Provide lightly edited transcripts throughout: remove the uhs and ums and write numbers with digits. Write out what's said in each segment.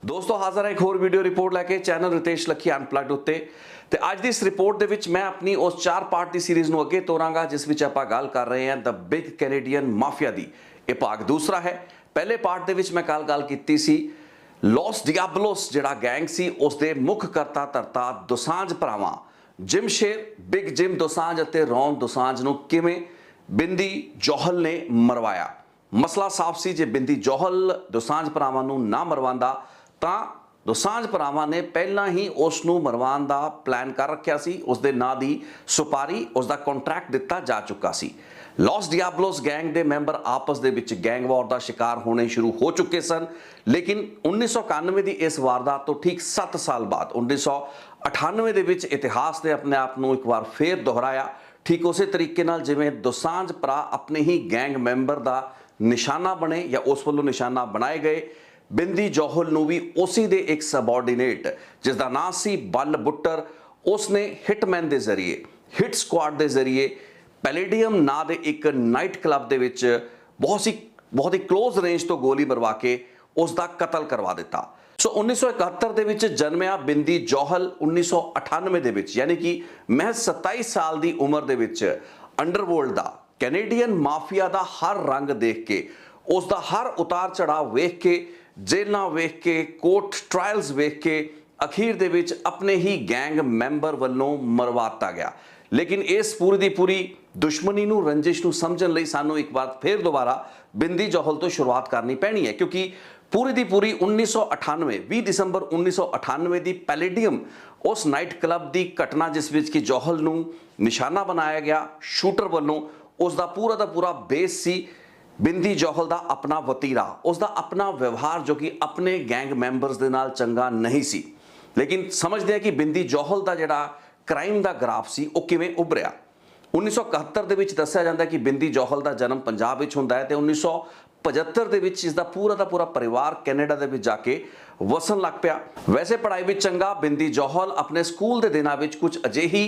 दोस्तों हाजिर है एक होर वीडियो रिपोर्ट लैके चैनल रितेश लखी अनप्लग्ड उत्ते ते अज दी इस रिपोर्ट दे विच मैं अपनी उस 4 पार्ट दी सीरीज नूं अगे तोरांगा जिस विच आपां गल कर रहे हैं द बिग कैनेडियन माफिया दी। यह भाग दूसरा है। पहले पार्ट दे विच मैं कल गल कीती सी लॉस डियाबलोस जिहड़ा गैंग सी उस दे मुख करता धरता दोसांझ भरावां जिम शेर बिग जिम दोसांझ अते रॉन दोसांझ नूं किवें बिंदी जौहल ने मरवाया। मसला साफ सी जे बिंदी जौहल दोसांझ भरावां नूं ना मरवांदा ਤਾਂ दोसांझ ਭਰਾਵਾਂ ਨੇ ਪਹਿਲਾਂ ਹੀ ਉਸ ਨੂੰ ਮਰਵਾਉਣ ਦਾ ਪਲਾਨ ਕਰ ਰੱਖਿਆ ਸੀ। ਉਸ ਦੇ ਨਾਂ ਦੀ ਸੁਪਾਰੀ ਉਸ ਦਾ ਕੰਟਰੈਕਟ ਦਿੱਤਾ ਜਾ ਚੁੱਕਾ ਸੀ। लॉस डियाबलोस गैंग ਦੇ ਮੈਂਬਰ ਆਪਸ ਦੇ ਵਿੱਚ ਗੈਂਗ ਵਾਰ ਦਾ शिकार होने शुरू हो चुके सन। लेकिन 1991 ਦੀ ਇਸ ਵਾਰਦਾਤ ਤੋਂ ठीक 7 ਸਾਲ ਬਾਅਦ 1998 ਦੇ ਵਿੱਚ ਇਤਿਹਾਸ ਨੇ ਆਪਣੇ ਆਪ ਨੂੰ ਇੱਕ ਵਾਰ ਫੇਰ ਦੁਹਰਾਇਆ। ठीक ਉਸੇ ਤਰੀਕੇ ਨਾਲ ਜਿਵੇਂ दोसांझ ਭਰਾ ਆਪਣੇ ਹੀ ਗੈਂਗ ਮੈਂਬਰ ਦਾ ਨਿਸ਼ਾਨਾ ਬਣੇ ਜਾਂ ਉਸ ਵੱਲੋਂ ਨਿਸ਼ਾਨਾ ਬਣਾਏ ਗਏ। बिंदी जौहल नूं भी उसी दे एक सबऑर्डिनेट जिसका नाम सी बल बुट्टर उसने हिटमैन के जरिए हिट स्क्वाड के जरिए पैलेडियम ना दे एक नाइट क्लब दे विच बहुत ही क्लोज रेंज तो गोली मरवा के उसका कतल करवा दिता। सो 1971 दे विच जन्मिया बिंदी जौहल 1998 दे विच यानी कि महज 27 साल की उम्र दे विच अंडरवर्ल्ड दा कैनेडियन माफिया का हर रंग देख के उसका हर उतार चढ़ाव वेख के जेलों वेख के कोर्ट ट्रायल्स वेख के अखीर दे विच अपने ही गैंग मैंबर वालों मरवाता गया। लेकिन इस पूरी दी पूरी दुश्मनी नूं रंजिश नूं समझण लई सानूं एक बार फिर दोबारा बिंदी जौहल तो शुरुआत करनी पैनी है क्योंकि पूरी दी पूरी 1998 20 दिसंबर 1998 दी पैलेडियम उस नाइट क्लब दी घटना जिस विच कि जौहल नूं निशाना बनाया गया शूटर वालों उसका पूरा दा पूरा बेस सी बिंदी जौहल का अपना वतीरा उसका अपना व्यवहार जो कि अपने गैंग मैंबर्स के नाल चंगा नहीं सी। लेकिन समझते हैं कि बिंदी जौहल का जिहड़ा क्राइम का ग्राफ सी वो किवें उभरिया। 1971 दे विच दस्सिया जांदा कि बिंदी जौहल का जन्म पंजाब विच हुंदा है ते 1975 दे विच इसदा पूरा दा पूरा परिवार कैनेडा दे विच जाके वसन लग पिया। वैसे पढ़ाई विच चंगा बिंदी जौहल अपने स्कूल के दिनों में कुछ अजिही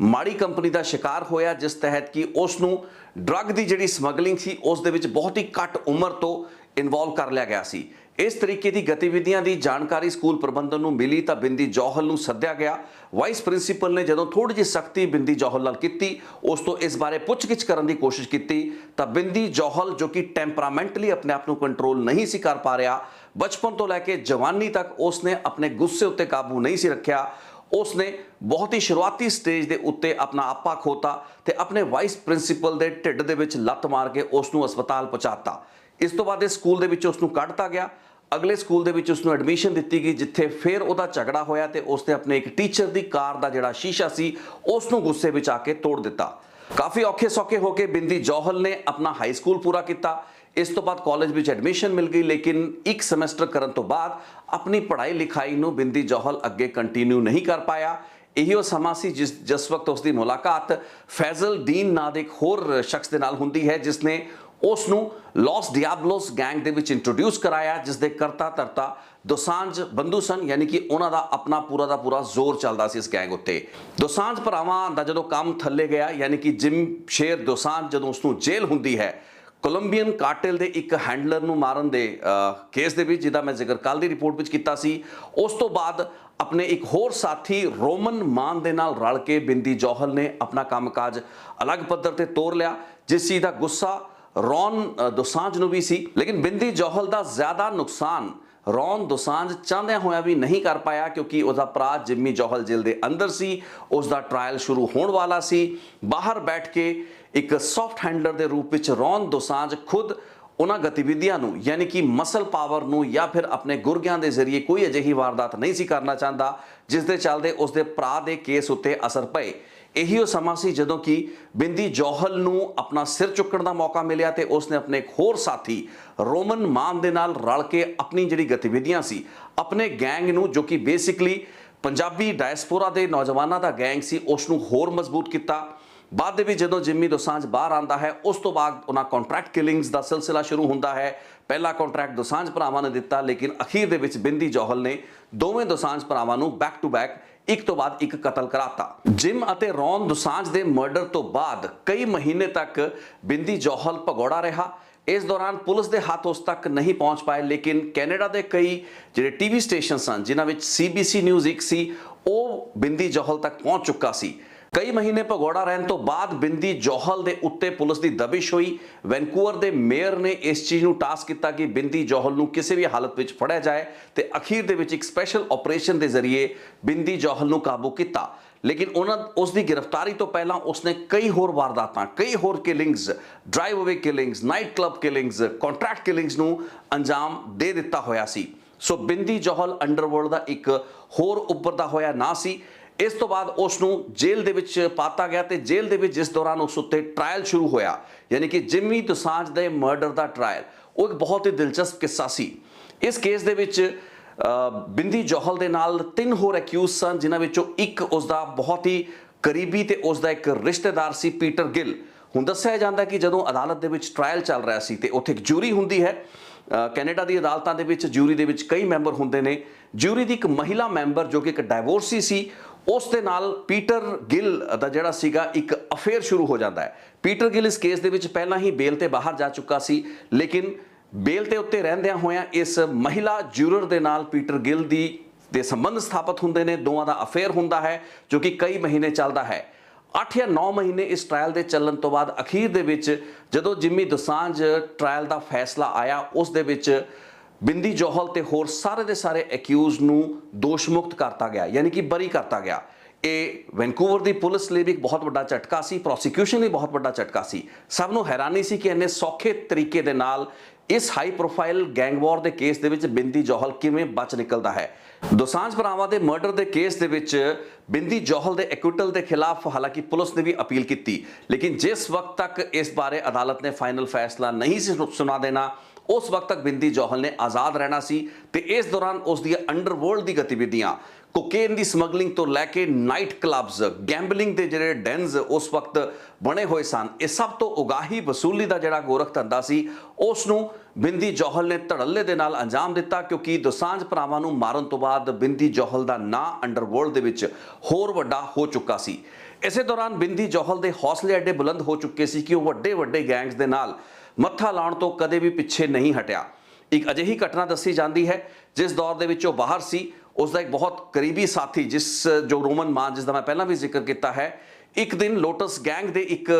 माड़ी कंपनी का शिकार होया जिस तहत कि उसनूं ड्रग की जिहड़ी समगलिंग सी उस दे विच बहुत ही घट उम्र तो इन्वॉल्व कर लिया गया सी। इस तरीके की गतिविधियां की जानकारी स्कूल प्रबंधन नूं मिली तो बिंदी जौहल नूं सद्दिया गया। वाइस प्रिंसीपल ने जदों थोड़ी जी सख्ती बिंदी जौहल नाल कीती उस तो इस बारे पुछगिछ करने की कोशिश की तो बिंदी जौहल जो कि टैंपरामेंटली अपने आप नूं कंट्रोल नहीं सी कर पा रहा बचपन तो लैके जवानी तक उसने अपने गुस्से उत्ते काबू नहीं सी रखिया। उसने बहुत ही शुरुआती स्टेज के उत्ते अपना आपा खोता ते अपने वाइस प्रिंसीपल के ढिड दे विच लत्त मार के उसनूं अस्पताल पहुँचाता। इस तो बाद स्कूल दे विच उसनूं कढ़ता गया। अगले स्कूल दे विच उसनूं एडमिशन दी गई जिथे फिर उहदा झगड़ा होया ते उसने अपने एक टीचर की कार का जिहड़ा शीशा सी उसनूं गुस्से विच आके तोड़ दिता। काफ़ी औखे सौखे होके बिंदी जौहल ने अपना हाई स्कूल पूरा किया। इस तो बाद कॉलेज में एडमिशन मिल गई लेकिन एक सेमेस्टर करन तो बाद अपनी पढ़ाई लिखाई नूं बिंदी जौहल अगे कंटिन्यू नहीं कर पाया। यही समा सी जिस वक्त उसकी मुलाकात फैजल डीन नाम के एक होर शख्स के नाल हुंदी है जिसने उसनूं लॉस डियाबलोस गैंग दे विच इंट्रोड्यूस कराया जिसके करता धरता दोसांझ बंधु सन यानी कि उन्हां दा अपना पूरा दा पूरा जोर चलदा सी इस गैंग उत्ते। दोसांझ भरावां दा जदों काम थल्ले गया यानी कि जिम शेर दोसांझ जदों उसनूं जेल हुंदी है कोलंबियन कार्टेल दे एक हैंडलर नूं मारन दे केस दे विच जिहदा मैं जिक्र कल दी रिपोर्ट विच कीता सी उस तो बाद अपने एक होर साथी रोमन मान दे नाल रल के बिंदी जौहल ने अपना कामकाज अलग पद्धर ते तोड़ लिया जिस चीज़ का गुस्सा रॉन दोसांझ नूं भी सी। लेकिन बिंदी जौहल का ज्यादा नुकसान रॉन दोसांझ चाहदिया होया भी नहीं कर पाया क्योंकि उसका भरा जिम्मी जौहल जेल के अंदर सी उसका ट्रायल शुरू होने वाला सी। बाहर बैठ के एक सॉफ्ट हैंडलर के रूप में रॉन दोसांझ खुद उन्हां गतिविधियां नूं यानी कि मसल पावर नूं या फिर अपने गुरगियां के जरिए कोई अजिही वारदात नहीं सी करना चाहता जिसके चलते उसके भरा के केस उत्ते असर पए। यही समा सी जदों कि बिंदी जौहल नूं अपना सिर चुकण का मौका मिलिया ते उसने अपने एक होर साथी रोमन मान दे नाल रल के अपनी जिहड़ी गतिविधियां सी अपने गैंग नूं जो कि बेसिकली पंजाबी डायस्पोरा के नौजवानों का गैंग सी उसनूं होर मजबूत किया। बाद दे विच जदों जिम्मी दोसांझ बाहर आंदा है उस तो बाद उन्हां कॉन्ट्रैक्ट किलिंग्स का सिलसिला शुरू होंदा है। पहला कॉन्ट्रैक्ट दोसांझ भरावां ने दिता लेकिन अखीर दे विच बिंदी जौहल ने दोवें दोसांझ भरावां नूं बैक टू बैक एक तो बाद एक कतल कराता। जिम अते रॉन दोसांझ दे मर्डर तो बाद कई महीने तक बिंदी जौहल भगौड़ा रहा। इस दौरान पुलिस के हाथ उस तक नहीं पहुंच पाए, लेकिन कैनेडा के कई जो टीवी स्टेशन सन जिन्होंने CBC न्यूज़ एक सी वो बिंदी जौहल तक पहुंच चुका सी। कई महीने भगौड़ा रहने तो बाद बिंदी जौहल के उत्ते पुलिस की दबिश हुई। वैनकूवर के मेयर ने इस चीज़ को टास्क किया कि बिंदी जौहल को किसी भी हालत में फड़िया जाए तो अखीर दे विच एक स्पैशल ऑपरेशन के जरिए बिंदी जौहल को काबू किया। लेकिन उसकी गिरफ्तारी तो पहला उसने कई होर वारदातां, कई होर killings, drive away killings, night club killings, contract killings को अंजाम दे दिता होया सी। सो बिंदी जौहल अंडरवर्ल्ड का एक होर उभरदा होया ना सी। इस तो बाद उसनू जेल दे विच पाता गया ते जेल दे विच जिस दौरान उस उत्ते ट्रायल शुरू होया, यानी कि जिमी दोसांझ दे मर्डर का ट्रायल, वो एक बहुत ही दिलचस्प किस्सा सी। इस केस दे विच बिंदी जौहल दे नाल 3 होर एक्यूज सन, जिन्हां विचों एक उसका बहुत ही करीबी ते उसका एक रिश्तेदार सी पीटर गिल। हुण दस्सिया जांदा कि जदों अदालत दे विच ट्रायल चल रहा सी ते उत्थे एक जूरी हुंदी है। कैनेडा की अदालतां दे विच जूरी दे विच कई मैंबर हुंदे ने। जूरी दी एक महिला मैंबर जो कि एक डाइवोर्सी सी, उस दे नाल पीटर गिल दा जिहड़ा सीगा एक अफेयर शुरू हो जाता है। पीटर गिल इस केस दे विच पहला ही बेल ते बाहर जा चुका सी, लेकिन बेल ते उत्ते रहंदियां होइयां इस महिला जूरर दे नाल पीटर गिल दी दे संबंध स्थापित हुंदे ने। दोवां दा अफेयर हुंदा है जो कि कई महीने चलदा है। 8 या 9 महीने इस ट्रायल के चलन तो बाद अखीर दे विच जदों जिमी दोसांझ ट्रायल का फैसला आया, उस दे विच बिंदी जौहल ते होर सारे दे सारे एक्यूज नूं दोषमुक्त करता गया, यानी कि बरी करता गया। ये वैनकूवर की पुलिस लिए भी एक बहुत बड़ा झटका सी, प्रोसीक्यूशन लिए बहुत बड़ा झटका सी। सब नूं हैरानी सी कि इन्ने सौखे तरीके दे नाल इस हाई प्रोफाइल गैंगवॉर के केस दे विच बिंदी जौहल किवें बच निकलता है। दोसांझ भरावां दे मर्डर के केस दे विच बिंदी जौहल के एक्विटल के खिलाफ हालांकि पुलिस ने भी अपील की, लेकिन जिस वक्त तक इस बारे अदालत ने फाइनल फैसला नहीं सुना देना, उस वक्त तक बिंदी जौहल ने आज़ाद रहना सी। ते इस दौरान उसकी अंडरवर्ल्ड की गतिविधियां, कोकेन की स्मगलिंग तो लैके नाइट क्लब्स, गैंबलिंग के जोड़े डेन्स उस वक्त बने हुए सन, इस सब तो उगाही वसूली का जोड़ा गोरख धंधा सी, उसनूं बिंदी जौहल ने धड़ल्ले दे नाल अंजाम दिता। क्योंकि दोसांझ भरावां नूं मारन तो बाद बिंदी जौहल का नां अंडरवर्ल्ड दे विच होर वड्डा हो चुका सी। इसे दौरान बिंदी जौहल के हौसले एडे बुलंद हो चुके सी कि वह वड्डे वड्डे गैंग्स दे नाल मत्था लाउण तो कदे भी पिछे नहीं हटिया। एक अजिही घटना दसी जाती है जिस दौर दे विच बाहर सी, उसका एक बहुत करीबी साथी जो रोमन मान, जिसका मैं पहला भी जिक्र किया है, एक दिन लोटस गैंग के एक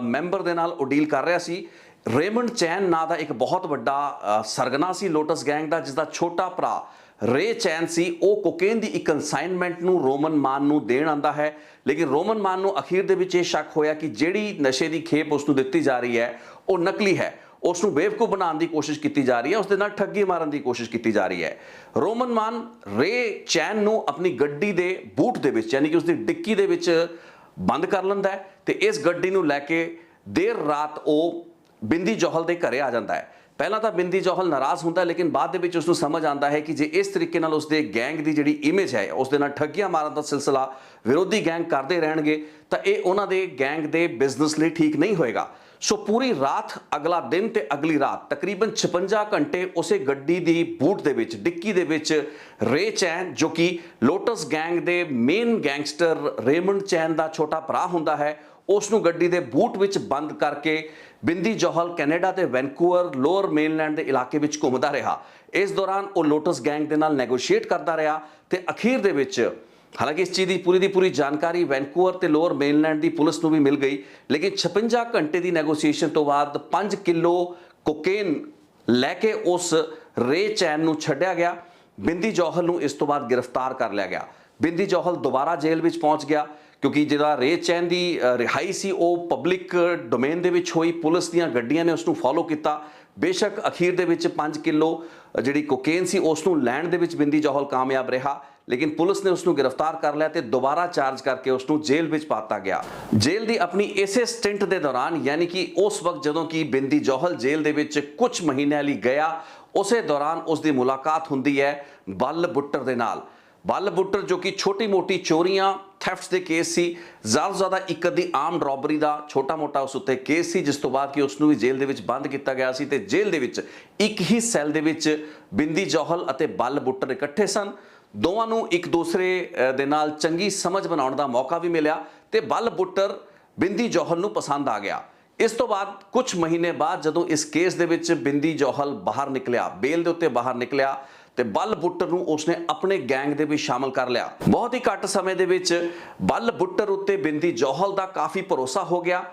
मैंबर के नाल उडील कर रहा सी। रेमंड चैन ना दा एक बहुत बड़ा सरगना सी लोटस गैंग का, जिसका छोटा भरा रे चैन सी, वो कोकेन की एक कंसाइनमेंट नूं रोमन मान नूं देण आंदा है। लेकिन रोमन मान नूं अखीर दे विच शक होया कि जिहड़ी नशे की खेप उसनूं दित्ती जा रही है वो नकली है, उसनूं बेवकूफ बनाने की कोशिश की जा रही है, उसदे नाल ठगी मारन की कोशिश की जा रही है। रोमन मान रे चैन नूं अपनी गड्डी दे बूट दे विच, यानी कि उसकी डिक्की दे विच बंद कर लैंदा है ते इस गड्डी नूं लैके देर रात वो बिंदी जौहल दे घरे आ जाता है। पहला तो बिंदी जौहल नाराज़ होंदा है, लेकिन बाद दे विच उसनूं समझ आता है कि जे इस तरीके नाल उसदे गैंग की जिहड़ी इमेज है, उसदे नाल ठगियां मारन का सिलसिला विरोधी गैंग करते रहणगे तां इह उन्हां दे गैंग दे बिजनेस लई ठीक नहीं होएगा। सो पूरी रात, अगला दिन ते अगली रात तकरीबन 56 घंटे उसे गड्डी दी बूट दे विच, डिक्की दे विच रे चैन, जो कि लोटस गैंग दे मेन गैंगस्टर रेमंड चैन का छोटा भरा हुंदा है, उसनूं गड्डी दे बूट विच बंद करके बिंदी जौहल कैनेडा ते वैनकूवर लोअर मेनलैंड के इलाके विच घूमदा रहा। इस दौरान वो लोटस गैंग दे नाल नैगोशिएट करता रहा ते अखीर दे विच, हालांकि इस चीज़ की पूरी जानकारी वैनकूवर ते लोअर मेनलैंड की पुलिस को भी मिल गई, लेकिन 56 घंटे की नैगोशिएशन तो बाद 5 किलो कोकेन लैके उस रे चैन नूं छड्डिया गया। बिंदी जौहल नूं इस तो बाद गिरफ्तार कर लिया गया। बिंदी जौहल दोबारा जेल विच पहुंच गया क्योंकि जिहड़ा रे चैन की रिहाई सी वो पब्लिक डोमेन दे विच होई, पुलिस दीयां गड्डियां ने उसनूं फॉलो किया। बेशक अखीर दे विच 5 किलो जिहड़ी कोकेन सी उसनूं लैण दे विच बिंदी जौहल कामयाब रहा, लेकिन पुलिस ने उसनूं गिरफ्तार कर लिया ते दोबारा चार्ज करके उसनूं जेल विच पाता गया। जेल की अपनी इसे स्टिंट के दौरान, यानी कि उस वक्त जदों कि बिंदी जौहल जेल दे विच कुछ महीनों लई गया, उसे दौरान उसकी मुलाकात हुंदी है बल बुट्टर दे नाल। बल बुट्टर जो कि छोटी मोटी चोरियां, थैफ्ट्स के केस सी, ज़्यादा से ज़्यादा एक अद्धी आर्म्ड रॉबरी का छोटा मोटा उस उत्ते केस सी, जिस तो बाद कि उसनूं भी जेल दे विच बंद किया गया सी ते जेल दे विच एक ही सैल दे विच बिंदी जौहल अते बल बुट्टर इकट्ठे सन। दोवां नूं एक दूसरे दे नाल चंगी समझ बनाउण दा मौका भी मिलिया ते बल बुट्टर बिंदी जौहल नूं पसंद आ गया। ਇਸ ਤੋਂ ਬਾਅਦ ਕੁਝ ਮਹੀਨੇ ਬਾਅਦ ਜਦੋਂ ਇਸ ਕੇਸ ਦੇ ਵਿੱਚ ਬਿੰਦੀ ਜੌਹਲ ਬਾਹਰ ਨਿਕਲਿਆ, ਬੇਲ ਦੇ ਉੱਤੇ ਬਾਹਰ ਨਿਕਲਿਆ, ਤੇ ਬੱਲ ਬੁੱਟਰ ਨੂੰ ਉਸਨੇ ਆਪਣੇ ਗੈਂਗ ਦੇ ਵਿੱਚ ਸ਼ਾਮਲ ਕਰ ਲਿਆ। ਬਹੁਤ ਹੀ ਘੱਟ ਸਮੇਂ ਦੇ ਵਿੱਚ ਬੱਲ ਬੁੱਟਰ ਉੱਤੇ ਬਿੰਦੀ ਜੌਹਲ ਦਾ ਕਾਫੀ ਭਰੋਸਾ ਹੋ ਗਿਆ।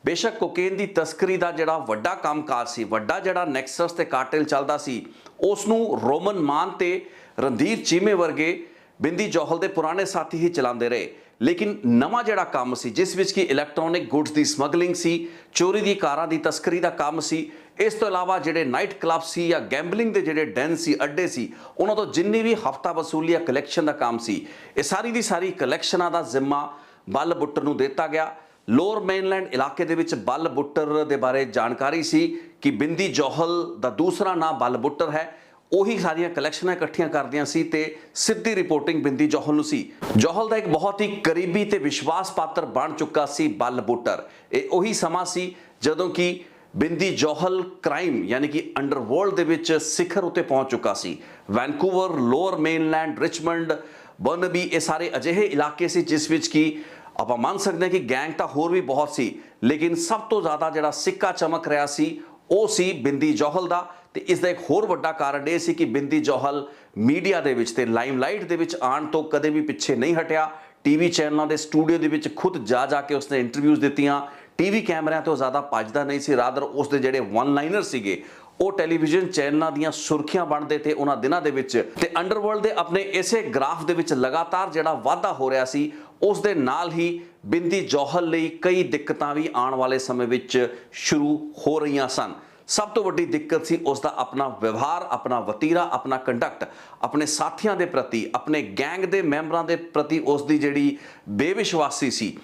ਬੇਸ਼ੱਕ ਕੋਕੇਨ ਦੀ ਤਸਕਰੀ ਦਾ ਜਿਹੜਾ ਵੱਡਾ ਕੰਮਕਾਜ ਸੀ, ਵੱਡਾ ਜਿਹੜਾ ਨੈਕਸਸ ਤੇ ਕਾਰਟਲ ਚੱਲਦਾ ਸੀ, ਉਸ ਨੂੰ ਰੋਮਨ ਮਾਨ ਤੇ ਰਣਧੀਰ ਚੀਮੇ ਵਰਗੇ ਬਿੰਦੀ ਜੌਹਲ ਦੇ ਪੁਰਾਣੇ ਸਾਥੀ ਹੀ ਚਲਾਉਂਦੇ ਰਹੇ। ਲੇਕਿਨ ਨਵਾਂ ਜਿਹੜਾ ਕੰਮ ਸੀ, ਜਿਸ ਵਿੱਚ ਕਿ ਇਲੈਕਟ੍ਰੋਨਿਕ ਗੁੱਡਸ ਦੀ ਸਮਗਲਿੰਗ ਸੀ, ਚੋਰੀ ਦੀ ਕਾਰਾਂ ਦੀ ਤਸਕਰੀ ਦਾ ਕੰਮ ਸੀ, ਇਸ ਤੋਂ ਇਲਾਵਾ ਜਿਹੜੇ ਨਾਈਟ ਕਲੱਬ ਸੀ ਜਾਂ ਗੈਂਬਲਿੰਗ ਦੇ ਜਿਹੜੇ ਡੈਨ ਸੀ, ਅੱਡੇ ਸੀ, ਉਹਨਾਂ ਤੋਂ ਜਿੰਨੀ ਵੀ ਹਫਤਾ ਵਸੂਲੀ ਜਾਂ ਕਲੈਕਸ਼ਨ ਦਾ ਕੰਮ ਸੀ, ਇਹ ਸਾਰੀ ਦੀ ਸਾਰੀ ਕਲੈਕਸ਼ਨਾਂ ਦਾ ਜ਼ਿੰਮਾ ਬੱਲ ਬੁੱਟਰ ਨੂੰ ਦਿੱਤਾ ਗਿਆ। ਲੋਅਰ ਮੇਨਲੈਂਡ ਇਲਾਕੇ ਦੇ ਵਿੱਚ ਬੱਲ ਬੁੱਟਰ ਦੇ ਬਾਰੇ ਜਾਣਕਾਰੀ ਸੀ ਕਿ ਬਿੰਦੀ ਜੌਹਲ ਦਾ ਦੂਸਰਾ ਨਾਮ ਬੱਲ ਬੁੱਟਰ ਹੈ। ਉਹੀ ਸਾਰੀਆਂ ਕਲੈਕਸ਼ਨਾਂ ਇਕੱਠੀਆਂ ਕਰਦੀਆਂ ਸੀ ਤੇ ਸਿੱਧੀ ਰਿਪੋਰਟਿੰਗ ਬਿੰਦੀ ਜੌਹਲ ਨੂੰ ਸੀ। ਜੌਹਲ ਦਾ ਇੱਕ ਬਹੁਤ ਹੀ ਕਰੀਬੀ ਤੇ ਵਿਸ਼ਵਾਸ ਪਾਤਰ ਬਣ ਚੁੱਕਾ ਸੀ ਬੱਲ ਬੁੱਟਰ। ਇਹ ਉਹੀ ਸਮਾਂ ਸੀ ਜਦੋਂ ਕਿ ਬਿੰਦੀ ਜੌਹਲ ਕ੍ਰਾਈਮ ਯਾਨੀ ਕਿ ਅੰਡਰਵਰਲਡ ਦੇ ਵਿੱਚ ਸਿਖਰ ਉੱਤੇ ਪਹੁੰਚ ਚੁੱਕਾ ਸੀ। Vancouver, Lower Mainland, Richmond, Burnaby, ਇਹ ਸਾਰੇ ਅਜਿਹੇ ਇਲਾਕੇ ਸੀ ਜਿਸ ਵਿੱਚ ਕਿ ਆਪਾਂ ਮੰਨ ਸਕਦੇ ਹਾਂ ਕਿ ਗੈਂਗ ਤਾਂ ਹੋਰ ਵੀ ਬਹੁਤ ਸੀ, ਲੇਕਿਨ ਸਭ ਤੋਂ ਜ਼ਿਆਦਾ ਜਿਹੜਾ ਸਿੱਕਾ ਚਮਕ ਰਿਹਾ ਸੀ ਉਹ ਸੀ ਬਿੰਦੀ ਜੌਹਲ ਦਾ। ਤੇ ਇਸ ਦਾ ਇੱਕ ਹੋਰ ਵੱਡਾ ਕਾਰਨ ਇਹ ਸੀ ਕਿ ਬਿੰਦੀ ਜੌਹਲ ਮੀਡੀਆ ਦੇ ਵਿੱਚ ਤੇ ਲਾਈਮਲਾਈਟ ਦੇ ਵਿੱਚ ਆਉਣ ਤੋਂ ਕਦੇ ਵੀ ਪਿੱਛੇ ਨਹੀਂ ਹਟਿਆ। ਟੀਵੀ ਚੈਨਲਾਂ ਦੇ ਸਟੂਡੀਓ ਦੇ ਵਿੱਚ ਖੁਦ ਜਾ ਕੇ ਉਸਨੇ ਇੰਟਰਵਿਊਜ਼ ਦਿੱਤੀਆਂ। ਟੀਵੀ ਕੈਮਰਿਆਂ ਤੋਂ ਜ਼ਿਆਦਾ ਭੱਜਦਾ ਨਹੀਂ ਸੀ, ਰਾਦਰ ਉਸਦੇ ਜਿਹੜੇ ਵਨ ਲਾਈਨਰ ਸੀਗੇ ਉਹ ਟੈਲੀਵਿਜ਼ਨ ਚੈਨਲਾਂ ਦੀਆਂ ਸੁਰਖੀਆਂ ਬਣਦੇ ਤੇ ਉਹਨਾਂ ਦਿਨਾਂ ਦੇ ਵਿੱਚ। ਤੇ ਅੰਡਰਵਰਲਡ ਦੇ ਆਪਣੇ ਇਸੇ ਗ੍ਰਾਫ ਦੇ ਵਿੱਚ ਲਗਾਤਾਰ ਜਿਹੜਾ ਵਾਧਾ ਹੋ ਰਿਹਾ ਸੀ, ਉਸ ਦੇ ਨਾਲ ਹੀ ਬਿੰਦੀ ਜੌਹਲ ਲਈ ਕਈ ਦਿੱਕਤਾਂ ਵੀ ਆਉਣ ਵਾਲੇ ਸਮੇਂ ਵਿੱਚ ਸ਼ੁਰੂ ਹੋ ਰਹੀਆਂ ਸਨ। ਸਭ ਤੋਂ ਵੱਡੀ ਦਿੱਕਤ ਸੀ ਉਸ ਦਾ ਆਪਣਾ ਵਿਵਹਾਰ, ਆਪਣਾ ਵਤੀਰਾ, ਆਪਣਾ ਕੰਡਕਟ, ਆਪਣੇ ਸਾਥੀਆਂ ਦੇ ਪ੍ਰਤੀ, ਆਪਣੇ ਗੈਂਗ ਦੇ ਮੈਂਬਰਾਂ ਦੇ ਪ੍ਰਤੀ ਉਸ ਦੀ ਜਿਹੜੀ ਬੇਵਿਸ਼ਵਾਸੀ ਸੀ,